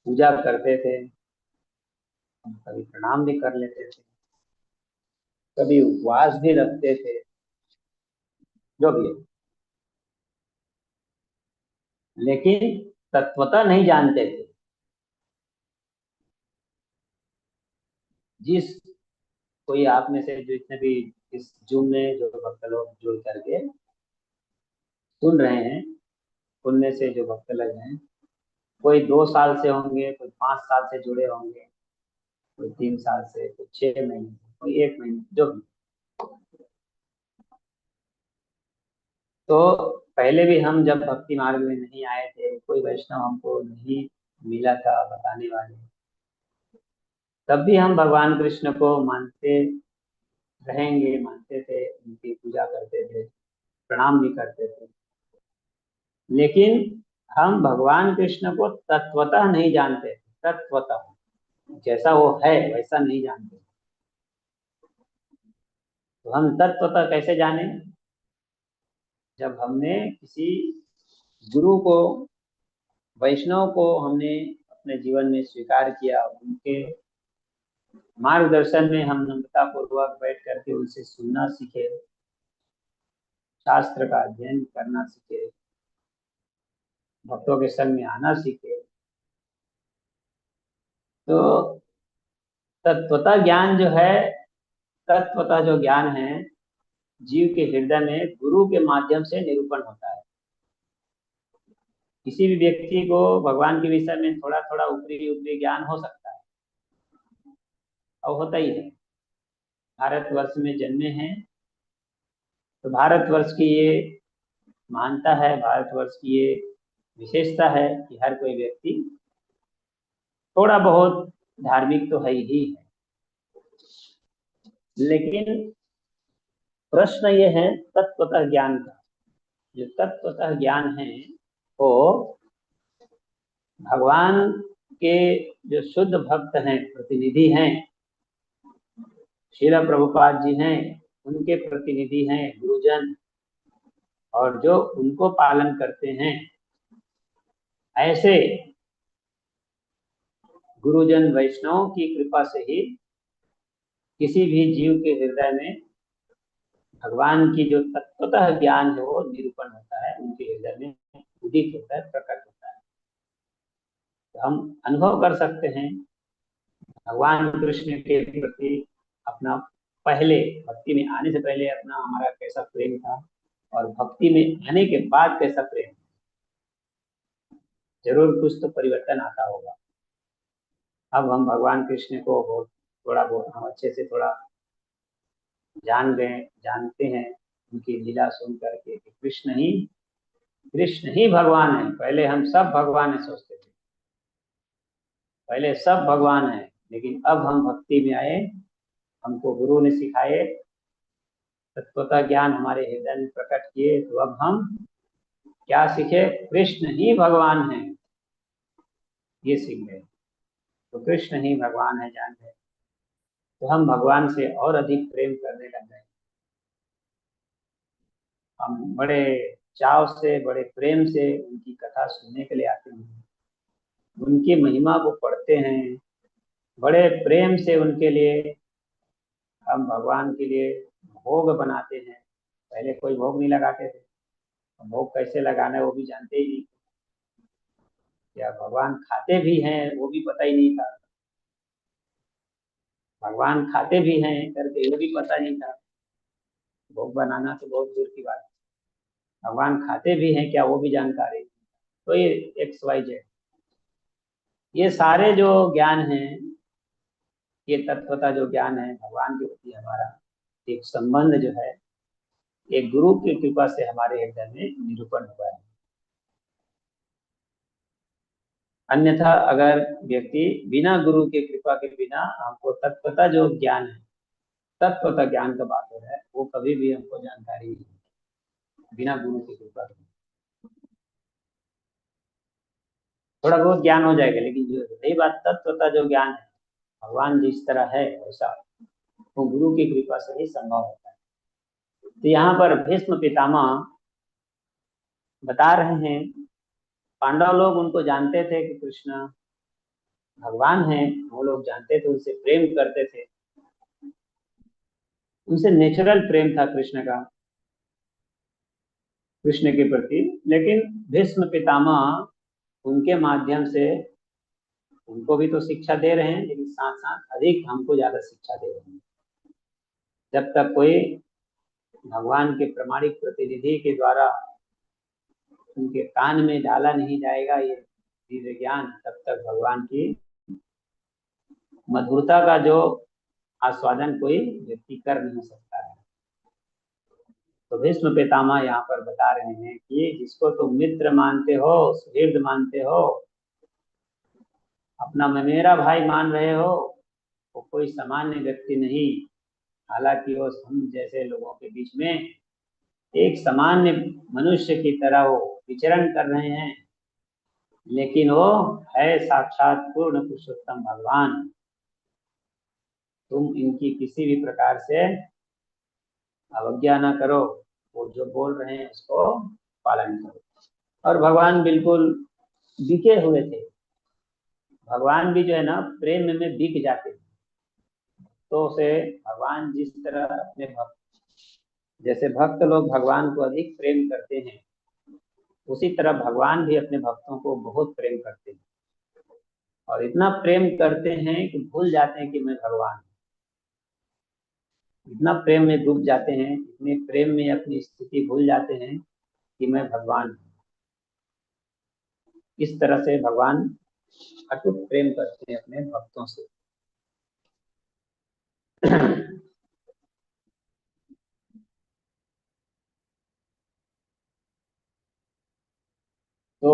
पूजा करते थे, हम कभी प्रणाम भी कर लेते थे, कभी उपवास भी रखते थे, जो भी है, लेकिन तत्वतः नहीं जानते थे। जिस कोई आप में से जो इतने भी इस जूम में जो भक्त लोग जुड़ करके सुन रहे हैं, उनमें से जो भक्त लोग हैं, कोई 2 साल से होंगे, कोई 5 साल से जुड़े होंगे, कोई 3 साल से, कोई 6 महीने, कोई 1 महीने, जो भी। तो पहले भी हम जब भक्ति मार्ग में नहीं आए थे, कोई वैष्णव हमको नहीं मिला था बताने वाले, तब भी हम भगवान कृष्ण को मानते रहेंगे, मानते थे, उनकी पूजा करते थे, प्रणाम भी करते थे, लेकिन हम भगवान कृष्ण को तत्वतः नहीं जानते। तत्वतः जैसा वो है वैसा नहीं जानते। तो हम तत्वतः कैसे जाने? जब हमने किसी गुरु को, वैष्णव को हमने अपने जीवन में स्वीकार किया, उनके मार्गदर्शन में हम नम्रता पूर्वक बैठ करके उनसे सुनना सीखे, शास्त्र का अध्ययन करना सीखे, भक्तों के संग में आना सीखे, तो तत्वतः ज्ञान जो है, तत्वतः जो ज्ञान है, जीव के हृदय में गुरु के माध्यम से निरूपण होता है। किसी भी व्यक्ति को भगवान के विषय में थोड़ा थोड़ा ऊपरी ऊपरी ज्ञान हो सकता है, और होता ही है। भारतवर्ष में जन्मे हैं तो भारतवर्ष की ये महानता है, भारतवर्ष की ये विशेषता है कि हर कोई व्यक्ति थोड़ा बहुत धार्मिक तो है ही है। लेकिन प्रश्न ये है तत्वतः ज्ञान का। जो तत्वतः ज्ञान है वो भगवान के जो शुद्ध भक्त हैं, प्रतिनिधि हैं, श्रील प्रभुपाद जी हैं, उनके प्रतिनिधि हैं गुरुजन, और जो उनको पालन करते हैं, ऐसे गुरुजन वैष्णव की कृपा से ही किसी भी जीव के हृदय में भगवान की जो तत्वतः ज्ञान है वो निरूपण होता है, उनके हृदय में उदित होता है, प्रकट होता है। तो हम अनुभव कर सकते हैं भगवान कृष्ण के प्रति अपना, पहले भक्ति में आने से पहले अपना हमारा कैसा प्रेम था, और भक्ति में आने के बाद कैसा प्रेम, जरूर कुछ तो परिवर्तन आता होगा। अब हम भगवान कृष्ण को बहुत थोड़ा बहुत हम अच्छे से थोड़ा जानते हैं, उनकी लीला सुन करके कि कृष्ण ही भगवान है। पहले हम सब भगवान है सोचते थे, पहले सब भगवान है, लेकिन अब हम भक्ति में आए, हमको गुरु ने सिखाए, तत्वता ज्ञान हमारे हृदय में प्रकट किए, तो अब हम क्या सीखे, कृष्ण ही भगवान है, ये सीख गए। तो कृष्ण ही भगवान है जान गए, तो हम भगवान से और अधिक प्रेम करने लग गए। हम बड़े चाव से, बड़े प्रेम से उनकी कथा सुनने के लिए आते हैं, उनकी महिमा को पढ़ते हैं, बड़े प्रेम से उनके लिए हम भगवान के लिए भोग बनाते हैं। पहले कोई भोग नहीं लगाते थे, भोग कैसे लगाना है वो भी जानते ही नहीं, या भगवान खाते भी हैं वो भी पता ही नहीं था, भगवान खाते भी हैं करके वो भी पता नहीं था। भोग बनाना तो बहुत दूर की बात है, भगवान खाते भी हैं क्या वो भी जानकारी। तो ये XYZ, ये सारे जो ज्ञान है, ये तत्वता जो ज्ञान है भगवान के प्रति हमारा एक संबंध जो है, एक गुरु की कृपा से हमारे हृदय में निरूपण हुआ है। अन्यथा अगर व्यक्ति बिना गुरु के कृपा के बिना हमको तत्वता जो ज्ञान है, तत्वता ज्ञान का बात हो रहा है, वो कभी भी हमको जानकारी नहीं है बिना गुरु की कृपा के। थोड़ा बहुत ज्ञान हो जाएगा, लेकिन जो सही बात तत्वता जो ज्ञान है, भगवान जिस तरह है वैसा वो गुरु की कृपा से ही संभव होता है। तो यहाँ पर भीष्म पितामह बता रहे हैं, पांडव लोग उनको जानते थे कि कृष्ण भगवान है, वो लोग जानते थे, उनसे प्रेम करते थे, उनसे नेचुरल प्रेम था कृष्ण का, कृष्ण के प्रति। लेकिन भीष्म पितामह उनके माध्यम से उनको भी तो शिक्षा दे रहे हैं, लेकिन साथ साथ अधिक हमको ज्यादा शिक्षा दे रहे हैं। जब तक कोई भगवान के प्रमाणिक प्रतिनिधि के द्वारा उनके कान में डाला नहीं जाएगा ये दिव्य ज्ञान, तब तक भगवान की मधुरता का जो आस्वादन कोई व्यक्ति कर नहीं सकता है। तो भीष्म पितामह यहाँ पर बता रहे हैं कि जिसको तुम मित्र मानते हो, सुहृद मानते हो, अपना मेरा भाई मान रहे हो, वो कोई सामान्य व्यक्ति नहीं। हालांकि वो हम जैसे लोगों के बीच में एक सामान्य मनुष्य की तरह वो विचरण कर रहे हैं, लेकिन वो है साक्षात पूर्ण पुरुषोत्तम भगवान। तुम इनकी किसी भी प्रकार से अवज्ञा ना करो, वो जो बोल रहे हैं उसको पालन करो। और भगवान बिल्कुल बिके हुए थे, भगवान भी जो है ना प्रेम में बिक जाते हैं। तो उसे भगवान जिस तरह अपने भक्त, जैसे भक्त लोग भगवान को अधिक प्रेम करते हैं, उसी तरह भगवान भी अपने भक्तों को बहुत प्रेम करते हैं, और इतना प्रेम करते हैं कि भूल जाते हैं कि मैं भगवान हूँ। इतना प्रेम में डूब जाते हैं, इतने प्रेम में अपनी स्थिति भूल जाते हैं कि मैं भगवान हूँ। इस तरह से भगवान अटूट प्रेम करते हैं अपने भक्तों से। तो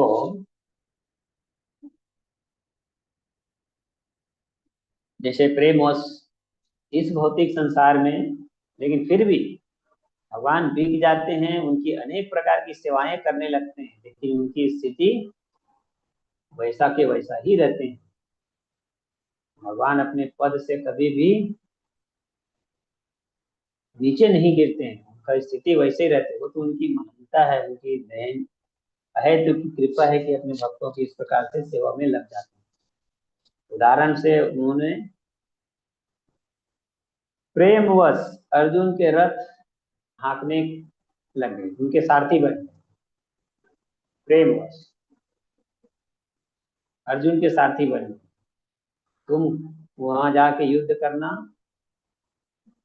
जैसे प्रेमवश इस भौतिक संसार में, लेकिन फिर भी भगवान बिक जाते हैं, उनकी अनेक प्रकार की सेवाएं करने लगते हैं, लेकिन उनकी स्थिति वैसा के वैसा ही रहते हैं। भगवान अपने पद से कभी भी नीचे नहीं गिरते हैं, उनका स्थिति वैसे ही रहते हैं। वो तो उनकी महानता है, उनकी दयन है, तो की कृपा है कि अपने भक्तों की इस प्रकार से सेवा में लग जाते हैं। उदाहरण से उन्होंने प्रेमवश अर्जुन के रथ हाँकने लग गए, उनके सारथी बन गए। प्रेमवश अर्जुन के सारथी बन गए, तुम वहां जाके युद्ध करना,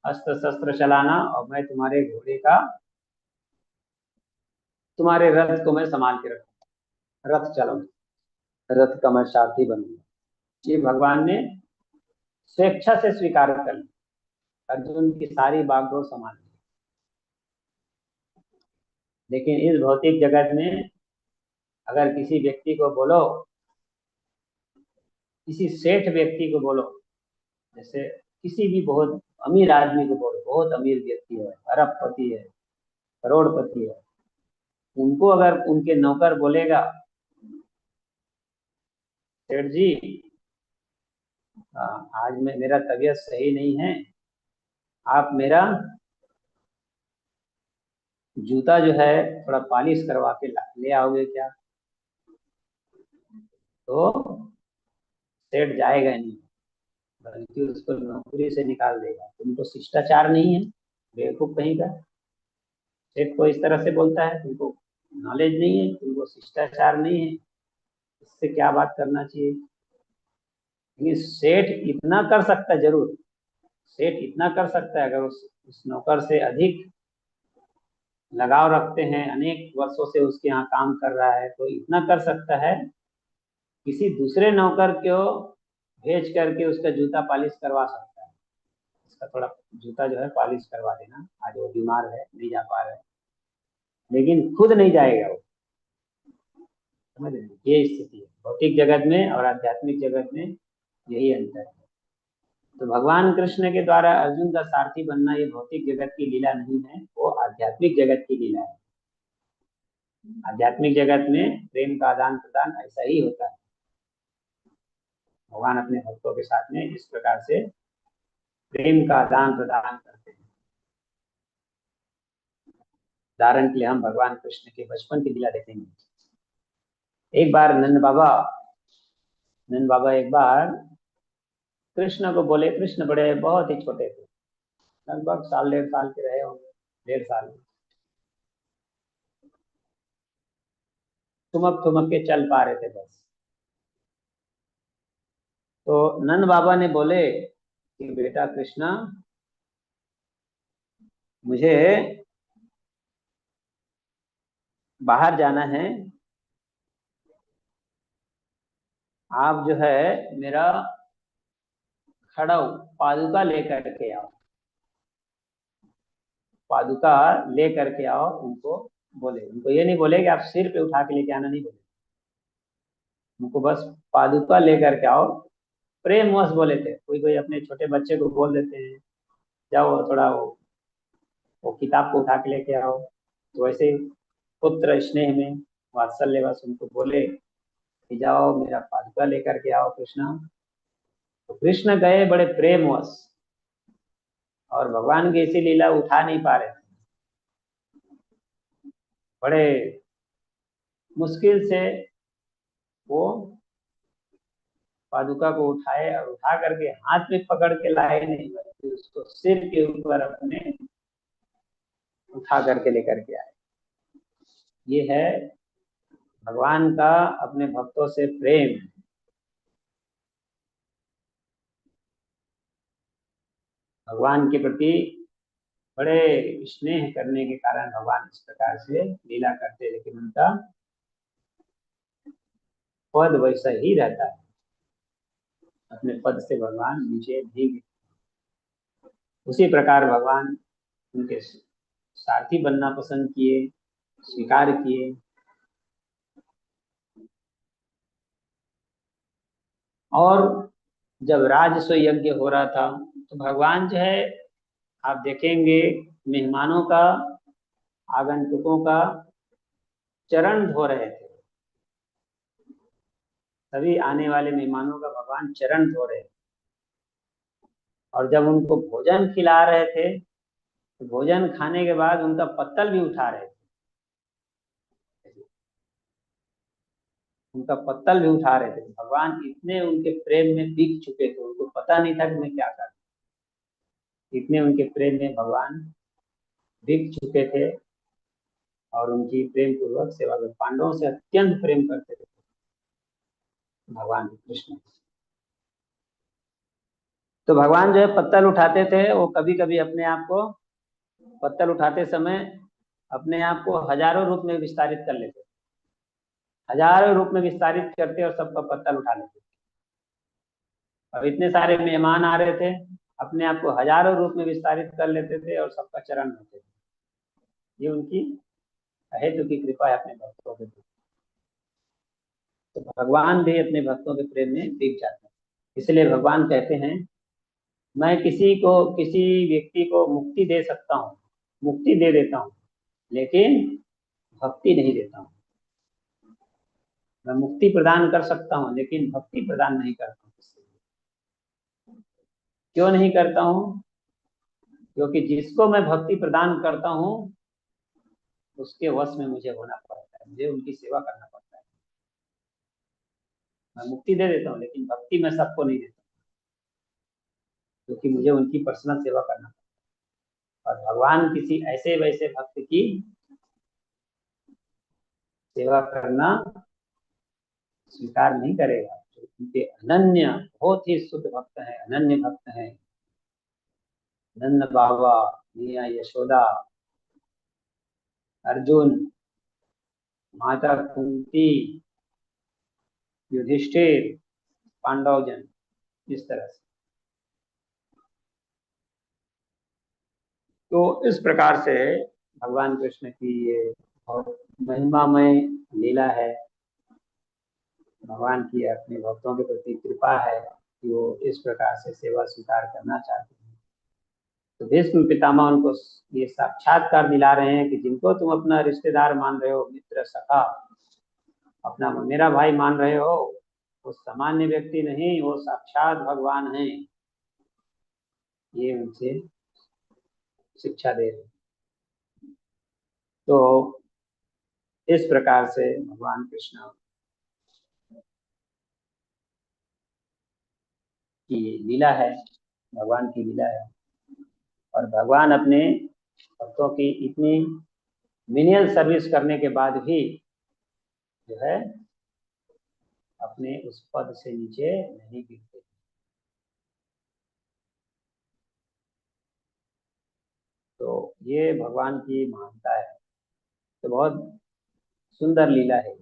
अस्त्र शस्त्र चलाना, और मैं तुम्हारे घोड़े का तुम्हारे रथ को मैं संभाल के रखूंगा, रथ चलाऊंगा, रथ का मैं सारथी बनूंगा। ये भगवान ने स्वेच्छा से स्वीकार कर लिया, अर्जुन की सारी बागडोर संभाल ली। लेकिन इस भौतिक जगत में अगर किसी व्यक्ति को बोलो, किसी सेठ व्यक्ति को बोलो, जैसे किसी भी बहुत अमीर आदमी को बोलो, बहुत अमीर व्यक्ति है, अरबपति है, करोड़पति है, उनको अगर उनके नौकर बोलेगा, सेठ जी आज मेरा तबीयत सही नहीं है, आप मेरा जूता जो है थोड़ा पॉलिश करवा के ले आओगे क्या? तो सेठ जाएगा नहीं, बल्कि उसको नौकरी से निकाल देगा। तुमको शिष्टाचार नहीं है, बेवकूफ कहीं का। सेठ को इस तरह से बोलता है, तुमको नॉलेज नहीं है, तुमको शिष्टाचार नहीं है, इससे क्या बात करना चाहिए। लेकिन सेठ इतना कर सकता है, जरूर सेठ इतना कर सकता है, अगर उस नौकर से अधिक लगाव रखते हैं, अनेक वर्षों से उसके यहाँ काम कर रहा है, तो इतना कर सकता है, किसी दूसरे नौकर को भेज करके उसका जूता पॉलिश करवा सकता है। इसका थोड़ा जूता जो है पॉलिश करवा देना, आज वो बीमार है नहीं जा पा रहा है, लेकिन खुद नहीं जाएगा वो। समझ रहे हैं? ये स्थिति है भौतिक जगत में और आध्यात्मिक जगत में, यही अंतर है। तो भगवान कृष्ण के द्वारा अर्जुन का सारथी बनना ये भौतिक जगत की लीला नहीं है, वो आध्यात्मिक जगत की लीला है। आध्यात्मिक जगत में प्रेम का आदान प्रदान ऐसा ही होता है। भगवान अपने भक्तों के साथ में इस प्रकार से प्रेम का आदान प्रदान करते हैं। उदाहरण के लिए हम भगवान कृष्ण के बचपन की लीला देखेंगे। एक बार नंद बाबा एक बार कृष्ण को बोले, कृष्ण बड़े बहुत ही छोटे थे, लगभग साल 1.5 साल के रहे होंगे, 1.5 साल, ठुमक के चल पा रहे थे बस। तो नंद बाबा ने बोले कि बेटा कृष्णा, मुझे बाहर जाना है, आप जो है मेरा खड़ाऊ पादुका लेकर के आओ, पादुका लेकर के आओ। उनको बोले, उनको ये नहीं बोले कि आप सिर पे उठा के लेके आना, नहीं बोले, उनको बस पादुका लेकर के आओ। प्रेमवश बोले थे, कोई कोई अपने छोटे बच्चे को बोल देते हैं जाओ थोड़ा वो किताब को उठा के लेके आओ, तो वैसे पुत्र स्नेह में वात्सल्यवश उनको बोले कि जाओ मेरा पादुका लेकर के आओ कृष्णा। तो कृष्ण गए बड़े प्रेमवश, और भगवान की ऐसी लीला उठा नहीं पा रहे थे, बड़े मुश्किल से वो पादुका को उठाए, और उठा करके हाथ में पकड़ के लाए नहीं, बल्कि उसको सिर के ऊपर अपने उठा करके लेकर के आए। ये है भगवान का अपने भक्तों से प्रेम। भगवान के प्रति बड़े स्नेह करने के कारण भगवान इस प्रकार से लीला करते, लेकिन उनका पद वैसा ही रहता है, अपने पद से भगवान नीचे नहीं। उसी प्रकार भगवान उनके सारथी बनना पसंद किए, स्वीकार किए। और जब राजस्व यज्ञ हो रहा था, तो भगवान जो है, आप देखेंगे, मेहमानों का, आगंतुकों का चरण धो रहे थे। सभी आने वाले मेहमानों का भगवान चरण धो रहे थे, और जब उनको भोजन खिला रहे थे, तो भोजन खाने के बाद उनका पत्तल भी उठा रहे थे, उनका पत्तल भी उठा रहे थे। भगवान इतने उनके प्रेम में बिक चुके थे, उनको पता नहीं था कि मैं क्या कर, इतने उनके प्रेम में भगवान बिक चुके थे, और उनकी प्रेम पूर्वक सेवा करते। पांडवों से अत्यंत प्रेम करते थे भगवान कृष्ण। तो भगवान जो है पत्तल उठाते थे, वो कभी कभी अपने आप को पत्तल उठाते समय अपने आप को हजारों रूप में विस्तारित कर लेते, हजारों रूप में विस्तारित करते और सबका पत्तल उठा लेते। और इतने सारे मेहमान आ रहे थे, अपने आप को हजारों रूप में विस्तारित कर लेते थे और सबका चरण होते थे। ये उनकी अहेतु की कृपा है अपने भक्तों के प्रति। तो भगवान भी अपने भक्तों के प्रेम में बिक जाते हैं। इसलिए भगवान कहते हैं, मैं किसी व्यक्ति को मुक्ति दे सकता हूँ, मुक्ति दे देता हूँ, लेकिन भक्ति नहीं देता हूँ। मैं मुक्ति प्रदान कर सकता हूँ लेकिन भक्ति प्रदान नहीं करता हूँ। क्यों नहीं करता हूँ? क्योंकि जिसको मैं भक्ति प्रदान करता हूँ उसके वश में मुझे होना पड़ता है, मुझे उनकी सेवा करना पड़ता है। मैं मुक्ति दे देता हूँ लेकिन भक्ति मैं सबको नहीं देता, क्योंकि मुझे उनकी पर्सनल सेवा करना पड़ता है। और भगवान किसी ऐसे वैसे भक्त की सेवा करना स्वीकार नहीं करेगा। जो उनके अनन्य, बहुत ही शुद्ध भक्त है, अनन्य भक्त है, नंद बाबा, मियां यशोदा, अर्जुन, माता कुंती, युधिष्ठिर, पांडवजन, इस तरह से। तो इस प्रकार से भगवान कृष्ण की ये बहुत महिमामय लीला है। भगवान की अपने भक्तों के प्रति कृपा है कि वो इस प्रकार से सेवा स्वीकार करना चाहते हैं। तो भीष्म पितामह उनको ये साक्षात्कार दिला रहे हैं कि जिनको तुम अपना रिश्तेदार मान रहे हो, मित्र, सखा, अपना मेरा भाई मान रहे हो, वो सामान्य व्यक्ति नहीं, वो साक्षात भगवान हैं। ये उनसे शिक्षा दे रहे हैं। तो इस प्रकार से भगवान कृष्ण की लीला है, भगवान की लीला है। और भगवान अपने भक्तों की इतनी मिनियल सर्विस करने के बाद भी जो है अपने उस पद से नीचे नहीं गिरते। तो ये भगवान की महानता है। तो बहुत सुंदर लीला है।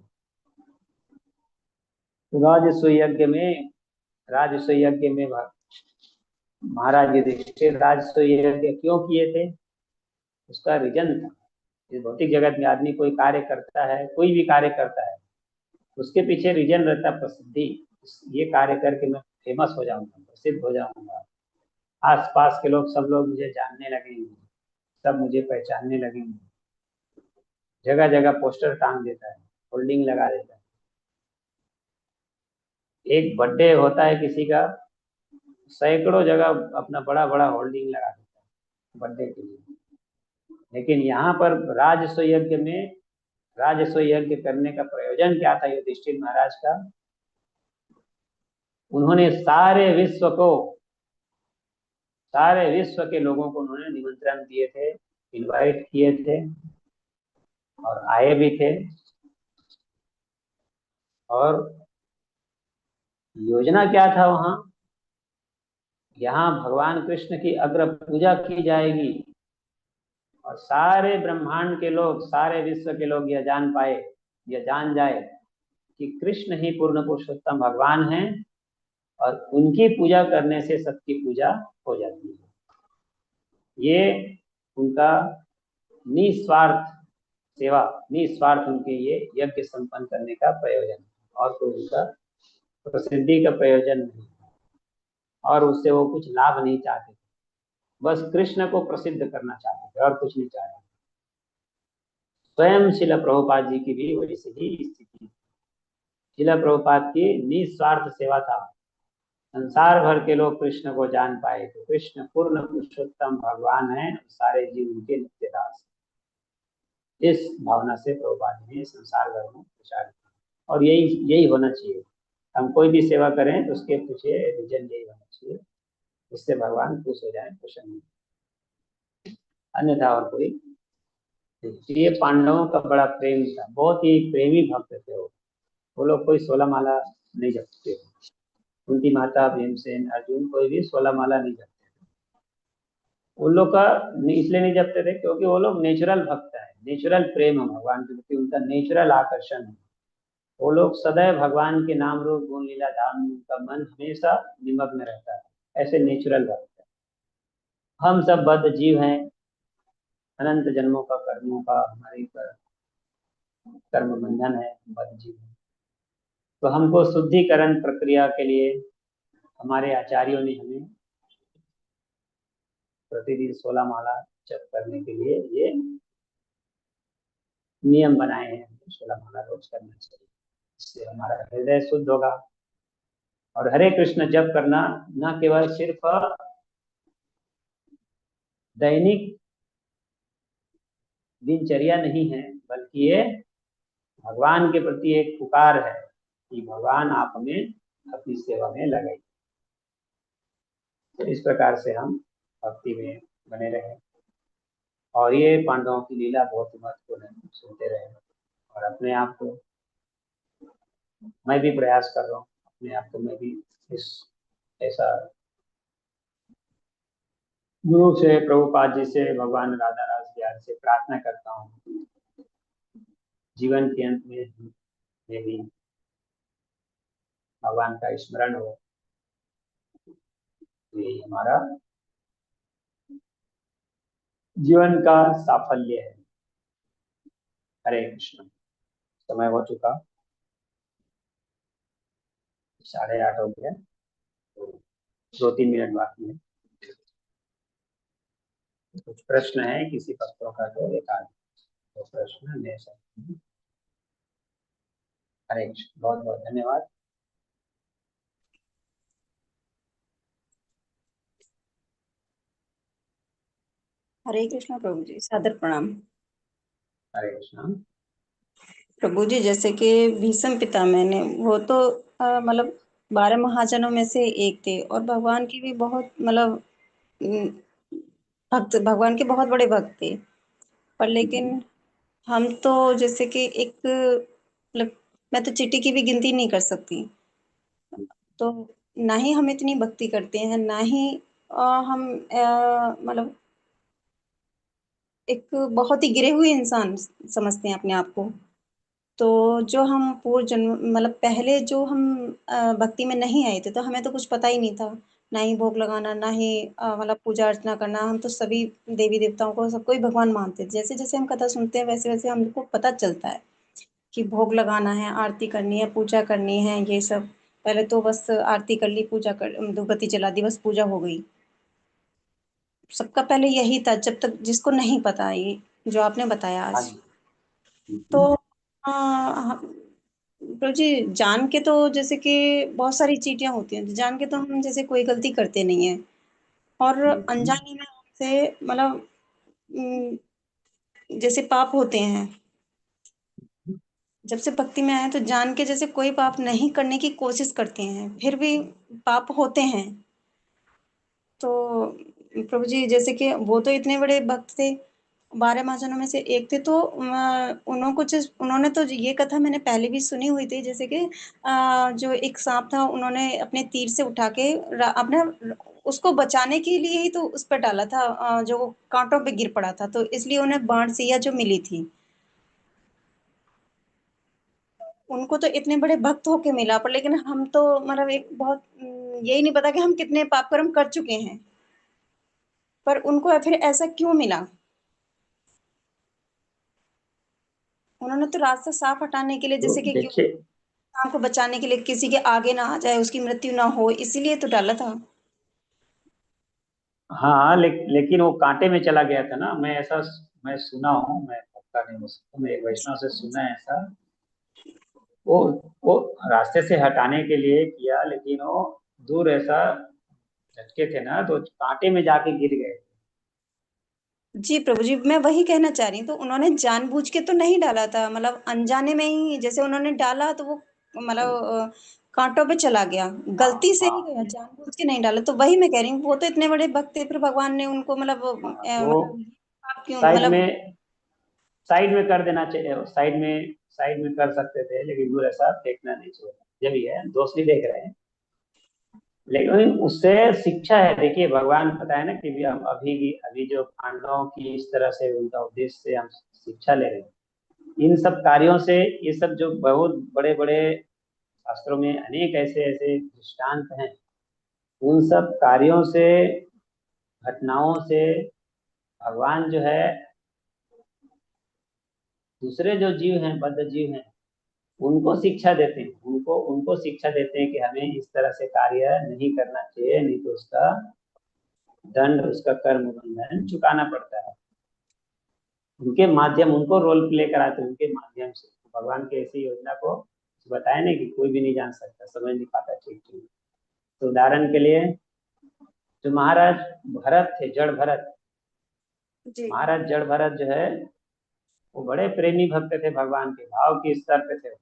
राजस्व यज्ञ में महाराज युधिष्ठिर राजस्व यज्ञ क्यों किए थे, उसका रीजन था। इस भौतिक जगत में आदमी कोई कार्य करता है, कोई भी कार्य करता है, उसके पीछे रीजन रहता है प्रसिद्धि। ये कार्य करके मैं फेमस हो जाऊंगा, प्रसिद्ध हो जाऊंगा, आसपास के लोग सब लोग मुझे जानने लगेंगे, सब मुझे पहचानने लगेंगे। जगह जगह पोस्टर टांग देता है, होल्डिंग लगा देता है। एक बर्थडे होता है किसी का, सैकड़ों जगह अपना बड़ा बड़ा होल्डिंग लगा देता है बर्थडे के लिए। लेकिन यहाँ पर राजस्व यज्ञ करने का प्रयोजन क्या था युधिष्ठिर महाराज का? उन्होंने सारे विश्व के लोगों को उन्होंने निमंत्रण दिए थे, इनवाइट किए थे और आए भी थे। और योजना क्या था वहां? यहाँ भगवान कृष्ण की अग्र पूजा की जाएगी और सारे ब्रह्मांड के लोग, सारे विश्व के लोग यह जान जाए कि कृष्ण ही पूर्ण पुरुषोत्तम भगवान हैं और उनकी पूजा करने से सबकी पूजा हो जाती है। ये उनका निस्वार्थ सेवा, निस्वार्थ उनके ये यज्ञ संपन्न करने का प्रयोजन, और कोई उनका प्रसिद्धि का प्रयोजन नहीं, और उससे वो कुछ लाभ नहीं चाहते, बस कृष्ण को प्रसिद्ध करना चाहते थे और कुछ नहीं चाहते। स्वयं शिला प्रभुपाद जी की भी वैसे ही स्थिति। शिला प्रभुपाद की निस्वार्थ सेवा था, संसार भर के लोग कृष्ण को जान पाए तो कृष्ण पूर्ण पुरुषोत्तम भगवान है, सारे जीव उनके नित्य दास। इस भावना से प्रभुपाद ने संसार भर में प्रचार किया। और यही होना चाहिए। हम कोई भी सेवा करें तो उसके पीछे रीजन यही होना चाहिए, इससे भगवान खुश हो जाए, प्रसन्न, अन्यथा और कोई। ये पांडवों का बड़ा प्रेम था, बहुत ही प्रेमी भक्त थे वो लोग कोई 16 माला नहीं जपते। उनकी माता भीमसेन, अर्जुन, कोई भी 16 माला नहीं जपते। उन लोग का इसलिए नहीं जपते थे क्योंकि वो लोग नेचुरल भक्त है, नेचुरल प्रेम है भगवान के प्रति, उनका नेचुरल आकर्षण है। वो लोग सदैव भगवान के नाम रूप गुण लीला धाम में उनका मन हमेशा निमग्न रहता है, ऐसे नेचुरल भक्त है। हम सब बद्ध जीव हैं, अनंत जन्मों का कर्मों का हमारे पर कर्म बंधन है, बद्ध जीव है। तो हमको शुद्धिकरण प्रक्रिया के लिए हमारे आचार्यों ने हमें प्रतिदिन 16 माला जप करने के लिए ये नियम बनाए हैं। 16 माला रोज करना चाहिए, इससे हमारा हृदय शुद्ध होगा। और हरे कृष्ण जप करना न केवल सिर्फ दैनिक दिनचर्या नहीं है, बल्कि ये भगवान के प्रति एक पुकार है कि भगवान आप हमें अपनी सेवा में लगाइए। तो इस प्रकार से हम भक्ति में बने रहे और ये पांडवों की लीला बहुत ही महत्वपूर्ण है, सुनते रहे। और अपने आप को मैं भी प्रयास कर रहा हूँ, अपने आप को मैं भी इस ऐसा गुरु से, प्रभुपाद जी से, भगवान राधा रास बिहार से प्रार्थना करता हूँ जीवन के अंत में भी भगवान का स्मरण हो। यही हमारा जीवन का साफल्य है। हरे कृष्ण। समय हो चुका, 8:30 हो गया, तो 2-3 मिनट बाकी है। कुछ प्रश्न है किसी भक्तों का तो एक आध तो प्रश्न ले सकते हैं। हरे कृष्ण, बहुत बहुत धन्यवाद। हरे कृष्णा प्रभु जी, सादर प्रणाम। हरे कृष्ण। प्रभु जी, जैसे कि भीष्म पितामह ने वो तो मतलब 12 महाजनों में से एक थे और भगवान की भी बहुत मतलब अम, भक्त, भगवान के बहुत बड़े भक्त थे। पर लेकिन हम तो जैसे कि एक मतलब मैं तो चींटी की भी गिनती नहीं कर सकती। तो ना ही हम इतनी भक्ति करते हैं, ना ही हम मतलब एक बहुत ही गिरे हुए इंसान समझते हैं अपने आप को। तो जो हम पूर्व जन्म मतलब पहले जो हम भक्ति में नहीं आए थे तो हमें तो कुछ पता ही नहीं था, ना ही भोग लगाना, ना ही मतलब पूजा अर्चना करना। हम तो सभी देवी देवताओं को, सबको ही भगवान मानते थे। जैसे जैसे हम कथा सुनते हैं वैसे वैसे हमको पता चलता है कि भोग लगाना है, आरती करनी है, पूजा करनी है, ये सब। पहले तो बस आरती कर ली, पूजा कर, धूपबत्ती जला दी, बस पूजा हो गई। सबका पहले यही था, जब तक जिसको नहीं पता ये जो आपने बताया हाँ आज। जी। तो प्रभु जी, जान के तो जैसे कि बहुत सारी चीटियां होती हैं, जान के तो हम जैसे कोई गलती करते नहीं है, और अनजाने में हमसे मतलब जैसे पाप होते हैं। जब से भक्ति में आए तो जान के जैसे कोई पाप नहीं करने की कोशिश करते हैं, फिर भी पाप होते हैं। तो प्रभु जी, जैसे कि वो तो इतने बड़े भक्त थे, 12 महाजनों में से एक थे। तो उन्होंने तो ये कथा मैंने पहले भी सुनी हुई थी, जैसे कि जो एक सांप था, उन्होंने अपने तीर से उठा के अपने उसको बचाने के लिए ही तो उस पर डाला था, जो वो कांटों पे गिर पड़ा था, तो इसलिए उन्हें बाणसिया जो मिली थी। उनको तो इतने बड़े भक्त होके मिला, पर लेकिन हम तो मतलब एक बहुत यही नहीं पता कि हम कितने पाप कर्म कर चुके हैं, पर उनको फिर ऐसा क्यों मिला। उन्होंने तो रास्ता साफ हटाने के लिए, तो जैसे कि क्यों देखिए, इंसान को बचाने के लिए, किसी के आगे ना आ जाए, उसकी मृत्यु ना हो, इसीलिए तो डाला था। हाँ लेकिन वो कांटे में चला गया था ना। मैं सुना हूँ, मैं पक्का नहीं हो सकता, मैं एक वैष्णव से सुना है ऐसा। वो वो रास्ते से हटाने के लिए किया, लेकिन वो दूर ऐसा झटके थे ना, तो कांटे में जाके गिर गए। जी प्रभु जी, मैं वही कहना चाह रही हूँ। तो उन्होंने जानबूझ के तो नहीं डाला था, मतलब अनजाने में ही जैसे उन्होंने डाला तो वो मतलब कांटों पे चला गया, हाँ गलती से हाँ। ही गया, जानबूझ के नहीं डाला। तो वही मैं कह रही हूँ, वो तो इतने बड़े भक्त थे, फिर भगवान ने उनको मतलब हाँ, वो मतलब आप क्यों साइड मतलब। में साइड में कर देना चाहिए, साइड में कर सकते थे, लेकिन दूर ऐसा फेंकना नहीं चाहिए। जब भी है दोस्त नहीं देख रहे हैं। लेकिन उससे शिक्षा है। देखिए भगवान पता है ना कि भी हम अभी जो पांडवों की इस तरह से उनका उद्देश्य से हम शिक्षा ले रहे हैं, इन सब कार्यों से, ये सब जो बहुत बड़े बड़े शास्त्रों में अनेक ऐसे ऐसे दृष्टांत हैं, उन सब कार्यों से, घटनाओं से भगवान जो है दूसरे जो जीव हैं, बद्ध जीव हैं, उनको शिक्षा देते हैं, उनको उनको शिक्षा देते हैं कि हमें इस तरह से कार्य नहीं करना चाहिए, नहीं तो उसका दंड, उसका कर्म बंधन चुकाना पड़ता है। उनके माध्यम, उनको रोल प्ले कराते हैं उनके माध्यम से। भगवान की ऐसी योजना को बताया नहीं कि कोई भी नहीं जान सकता, समझ नहीं पाता ठीक ठीक। तो उदाहरण के लिए जो महाराज भरत थे, जड़ भरत, जी महाराज जड़ भरत जो है वो बड़े प्रेमी भक्त थे, भगवान के भाव के स्तर पे थे।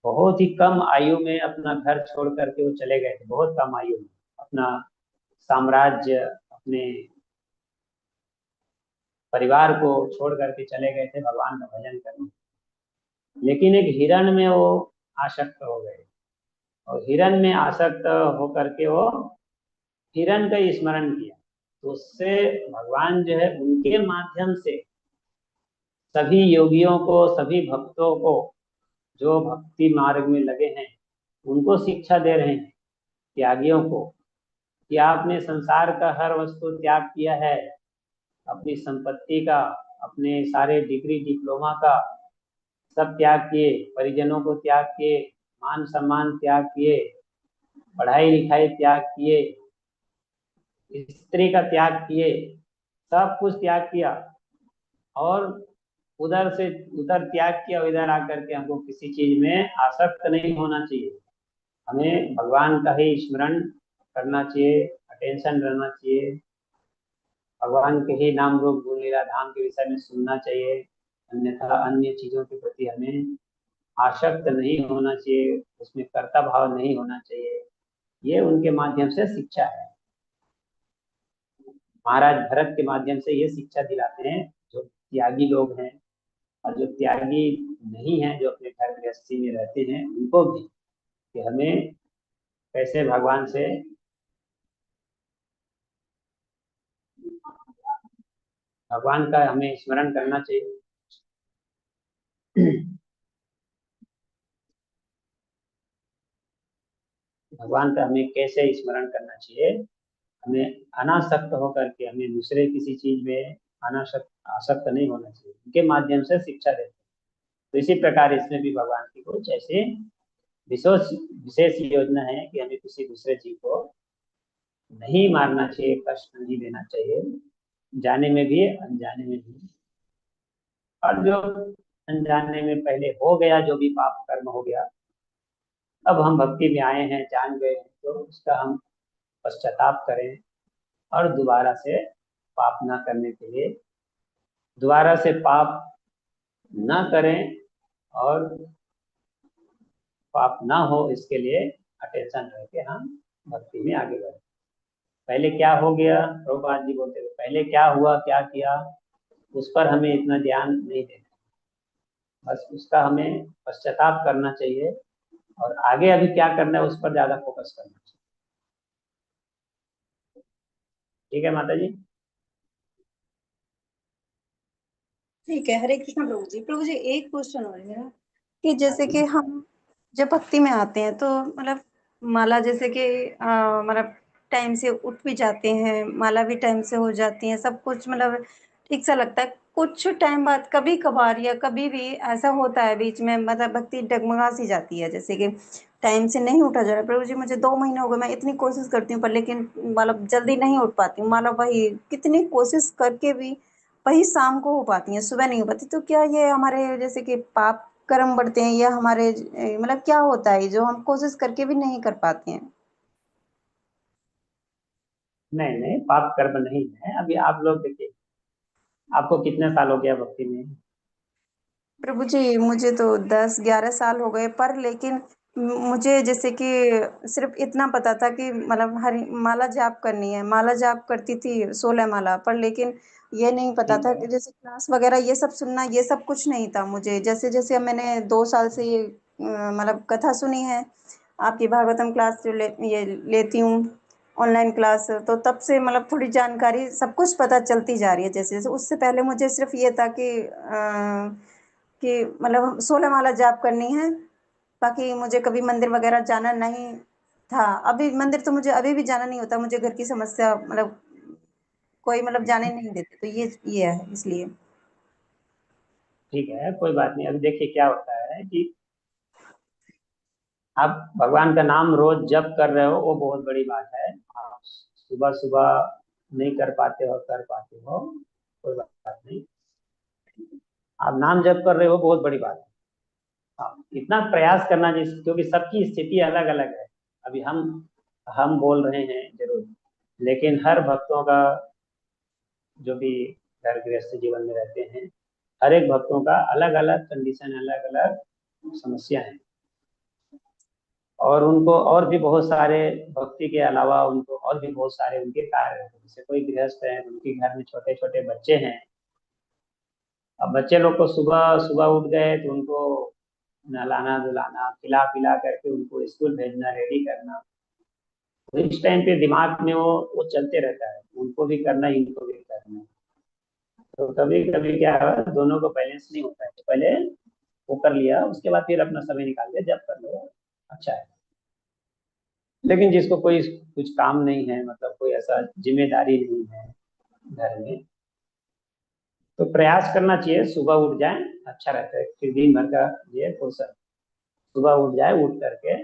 बहुत ही कम आयु में अपना घर छोड़ करके वो चले गए थे, बहुत कम आयु में, अपना साम्राज्य, अपने परिवार को छोड़ करके चले गए थे भगवान का भजन करने। लेकिन एक हिरण में वो आसक्त हो गए, और हिरण में आसक्त होकर के वो हिरण का स्मरण किया, तो उससे भगवान जो है उनके माध्यम से सभी योगियों को, सभी भक्तों को, जो भक्ति मार्ग में लगे हैं, उनको शिक्षा दे रहे हैं, त्यागियों को, कि आपने संसार का हर वस्तु त्याग किया है, अपनी संपत्ति का, अपने सारे डिग्री डिप्लोमा का सब त्याग किए, परिजनों को त्याग किए, मान सम्मान त्याग किए, पढ़ाई लिखाई त्याग किए, स्त्री का त्याग किए, सब कुछ त्याग किया, और उधर से उधर त्याग किया, इधर आकर के हमको किसी चीज में आसक्त नहीं होना चाहिए। हमें भगवान का ही स्मरण करना चाहिए, अटेंशन रहना चाहिए, भगवान के ही नाम रूप गुण लीला धाम के विषय में सुनना चाहिए, अन्यथा अन्य चीजों के प्रति हमें आसक्त नहीं होना चाहिए, उसमें कर्ता भाव नहीं होना चाहिए। ये उनके माध्यम से शिक्षा है, महाराज भरत के माध्यम से ये शिक्षा दिलाते हैं जो त्यागी लोग हैं, और जो त्यागी नहीं है, जो अपने घर गृहस्थी में रहते हैं, उनको भी, कि हमें कैसे भगवान से भगवान का हमें स्मरण करना चाहिए। भगवान का हमें कैसे स्मरण करना चाहिए, हमें अनासक्त होकर के, हमें दूसरे किसी चीज में अनासक्त आसक्त नहीं होना चाहिए, उनके माध्यम से शिक्षा देते हैं। तो इसी प्रकार इसमें भी भगवान की कुछ ऐसी विशेष विशेष योजना है कि हमें किसी दूसरे जीव को नहीं मारना चाहिए, कष्ट नहीं देना चाहिए, जाने में भी अनजाने में भी। और जो अनजाने में पहले हो गया, जो भी पाप कर्म हो गया, अब हम भक्ति में आए हैं, जान गए हैं, तो उसका हम पश्चाताप करें, और दोबारा से पाप ना करने के लिए, दोबारा से पाप ना करें, और पाप ना हो इसके लिए अटेंशन रह के हम भक्ति में आगे बढ़े। पहले क्या हो गया, प्रभुपाद जी बोलते थे, पहले क्या हुआ, क्या किया, उस पर हमें इतना ध्यान नहीं देना, बस उसका हमें पश्चाताप करना चाहिए, और आगे अभी क्या करना है उस पर ज्यादा फोकस करना चाहिए। ठीक है माता जी। ठीक है। हरे कृष्णा प्रभु जी। प्रभु जी एक क्वेश्चन और है मेरा, कि जैसे कि हम जब भक्ति में आते हैं तो मतलब माला जैसे कि मतलब टाइम से उठ भी जाते हैं, माला भी टाइम से हो जाती है, सब कुछ मतलब ठीक सा लगता है। कुछ टाइम बाद कभी कभार या कभी भी ऐसा होता है बीच में, मतलब भक्ति डगमगा सी जाती है, जैसे कि टाइम से नहीं उठा जा रहा। प्रभु जी मुझे 2 महीने हो गए, मैं इतनी कोशिश करती हूँ पर लेकिन मतलब जल्दी नहीं उठ पाती हूँ, मतलब वही कितनी कोशिश करके भी वही शाम को हो पाती हैं, सुबह नहीं हो पाती। तो क्या ये हमारे जैसे कि पाप कर्म बढ़ते हैं, या हमारे मतलब क्या होता है जो हम कोशिश करके भी नहीं कर पाते हैं? नहीं नहीं, पाप कर्म नहीं है। अभी आप लोग देखिए, आपको कितने साल हो गया भक्ति में? प्रभु जी मुझे तो 10-11 साल हो गए, पर लेकिन मुझे जैसे कि सिर्फ इतना पता था कि मतलब हरी माला जाप करनी है, माला जाप करती थी 16 माला, पर लेकिन ये नहीं पता ठीक था है। कि जैसे क्लास वगैरह ये सब सुनना, ये सब कुछ नहीं था मुझे। जैसे जैसे मैंने 2 साल से ये मतलब कथा सुनी है, आपकी भागवतम क्लास जो ये लेती हूँ ऑनलाइन क्लास, तो तब से मतलब थोड़ी जानकारी सब कुछ पता चलती जा रही है जैसे जैसे। उससे पहले मुझे सिर्फ ये था कि मतलब 16 माला जाप करनी है, बाकी मुझे कभी मंदिर वगैरह जाना नहीं था। अभी मंदिर तो मुझे अभी भी जाना नहीं होता, मुझे घर की समस्या मतलब कोई मतलब जाने नहीं देते, तो ये है इसलिए। ठीक है, कोई बात नहीं। अभी देखिए क्या होता है कि आप भगवान का नाम रोज जप कर रहे हो, वो बहुत बड़ी बात है। आप सुबह सुबह नहीं कर पाते हो, कर पाते हो, कोई बात नहीं। आप नाम जप कर रहे हो, बहुत बड़ी बात है। आप इतना प्रयास करना चाहिए, क्योंकि सबकी स्थिति अलग अलग है। अभी हम बोल रहे हैं जरूर, लेकिन हर भक्तों का, जो भी घर गृहस्थ जीवन में रहते हैं, हर एक भक्तों का अलग अलग कंडीशन, अलग अलग समस्या है। और उनको और भी बहुत सारे, भक्ति के अलावा उनको और भी बहुत सारे उनके कार्य हैं। जैसे कोई गृहस्थ है, उनके घर में छोटे छोटे बच्चे हैं। अब बच्चे लोग को सुबह सुबह उठ गए तो उनको नहलाना धुलाना, खिला पिला करके उनको स्कूल भेजना, रेडी करना। तो इस टाइम पे दिमाग में वो चलते रहता है, उनको भी करना है, इनको भी करना है। तो कभी कभी क्या है, दोनों को बैलेंस नहीं होता है। तो पहले वो कर लिया, उसके बाद फिर अपना समय निकाल के जब कर लो, अच्छा है। लेकिन जिसको कोई कुछ काम नहीं है, मतलब कोई ऐसा जिम्मेदारी नहीं है घर में, तो प्रयास करना चाहिए सुबह उठ जाए, अच्छा रहता है। फिर दिन भर का ये फुर्सत, सुबह उठ जाए, उठ करके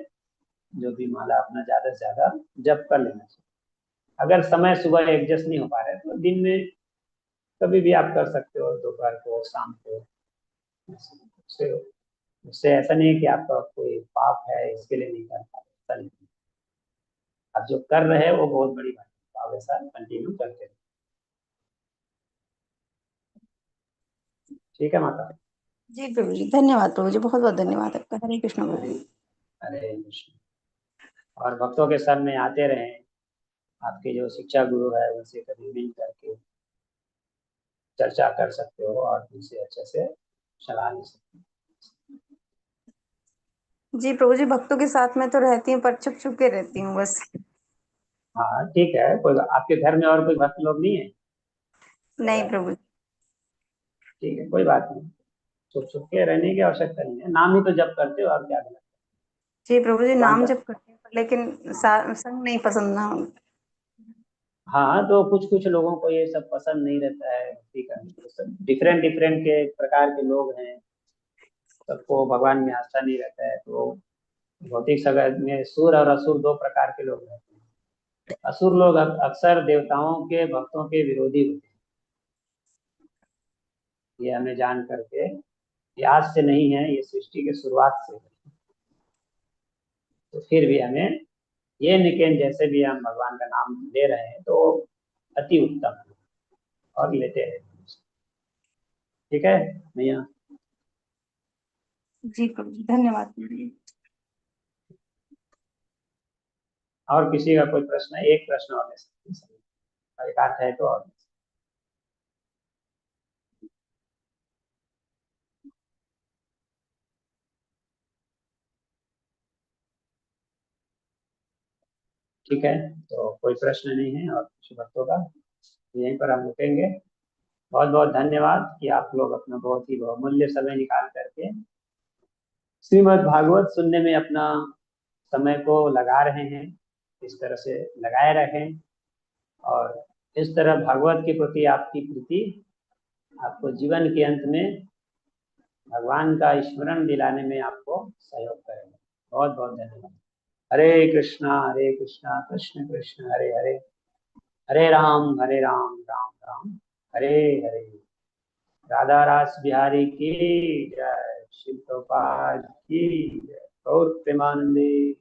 जो भी माला अपना ज्यादा से ज्यादा जप कर लेना चाहिए। अगर समय सुबह एडजस्ट नहीं हो पा रहा है तो दिन में कभी भी आप कर सकते हो, दोपहर को, शाम को। उससे उससे ऐसा नहीं है कि आपका कोई पाप है इसके लिए नहीं कर पा रहे, ऐसा नहीं। आप जो कर रहे हैं वो बहुत बड़ी बात है, तो आप ऐसा कंटिन्यू करते रहो। ठीक है माता। जी प्रभु जी, धन्यवाद प्रभु जी, बहुत बहुत धन्यवाद आपका। हरे कृष्ण प्रभु हरे जी। हरे कृष्ण। और भक्तों के सर में आते रहे, आपके जो शिक्षा गुरु है उनसे कभी मिल करके चर्चा कर सकते हो और उनसे अच्छे से सलाह ले सकते हो। जी प्रभु जी, भक्तों के साथ में तो रहती हूँ पर छुप छुप के रहती हूँ बस। हाँ ठीक है, कोई आपके घर में और कोई भक्त लोग नहीं है? नहीं प्रभु जी। ठीक है, कोई बात नहीं। छुप छुप के रहने की आवश्यकता नहीं है, नाम ही तो जब करते हो, और क्या गलत जी प्रभु जी, भगवान नाम का। जप करती हूँ लेकिन संग नहीं पसंद ना। हाँ, तो कुछ कुछ लोगों को ये सब पसंद नहीं रहता है, भक्ति करने को। सब डिफरेंट डिफरेंट के प्रकार के लोग हैं, सबको भगवान में आस्था नहीं रहता है। तो भौतिक जगत में सुर और असुर दो प्रकार के लोग रहते हैं। असुर लोग अक्सर देवताओं के भक्तों के विरोधी होते हैं। ये हमें जान करके, ये आज से नहीं है, ये सृष्टि के शुरुआत से है। तो फिर भी हमें ये निकेन, जैसे भी हम भगवान का नाम ले रहे हैं तो अति उत्तम है, और लेते हैं। ठीक है भैया। जी प्रभु जी, धन्यवाद प्रभु जी। और किसी का कोई प्रश्न है? एक प्रश्न और ले सकते हैं, एक आध है तो और ले सकते हैं। ठीक है, तो कोई प्रश्न नहीं है और कुछ भक्तों का, यहीं पर हम रुकेंगे। बहुत बहुत धन्यवाद कि आप लोग अपना बहुत ही बहुमूल्य समय निकाल करके श्रीमद् भागवत सुनने में अपना समय को लगा रहे हैं। इस तरह से लगाए रहें, और इस तरह भागवत के प्रति आपकी प्रीति आपको जीवन के अंत में भगवान का स्मरण दिलाने में आपको सहयोग करेगा। बहुत बहुत धन्यवाद। हरे कृष्णा कृष्ण कृष्ण हरे हरे, हरे राम राम राम हरे हरे। राधा रास बिहारी की जय, शिव प्रभुपाद की जय, गौर प्रेमानंदी।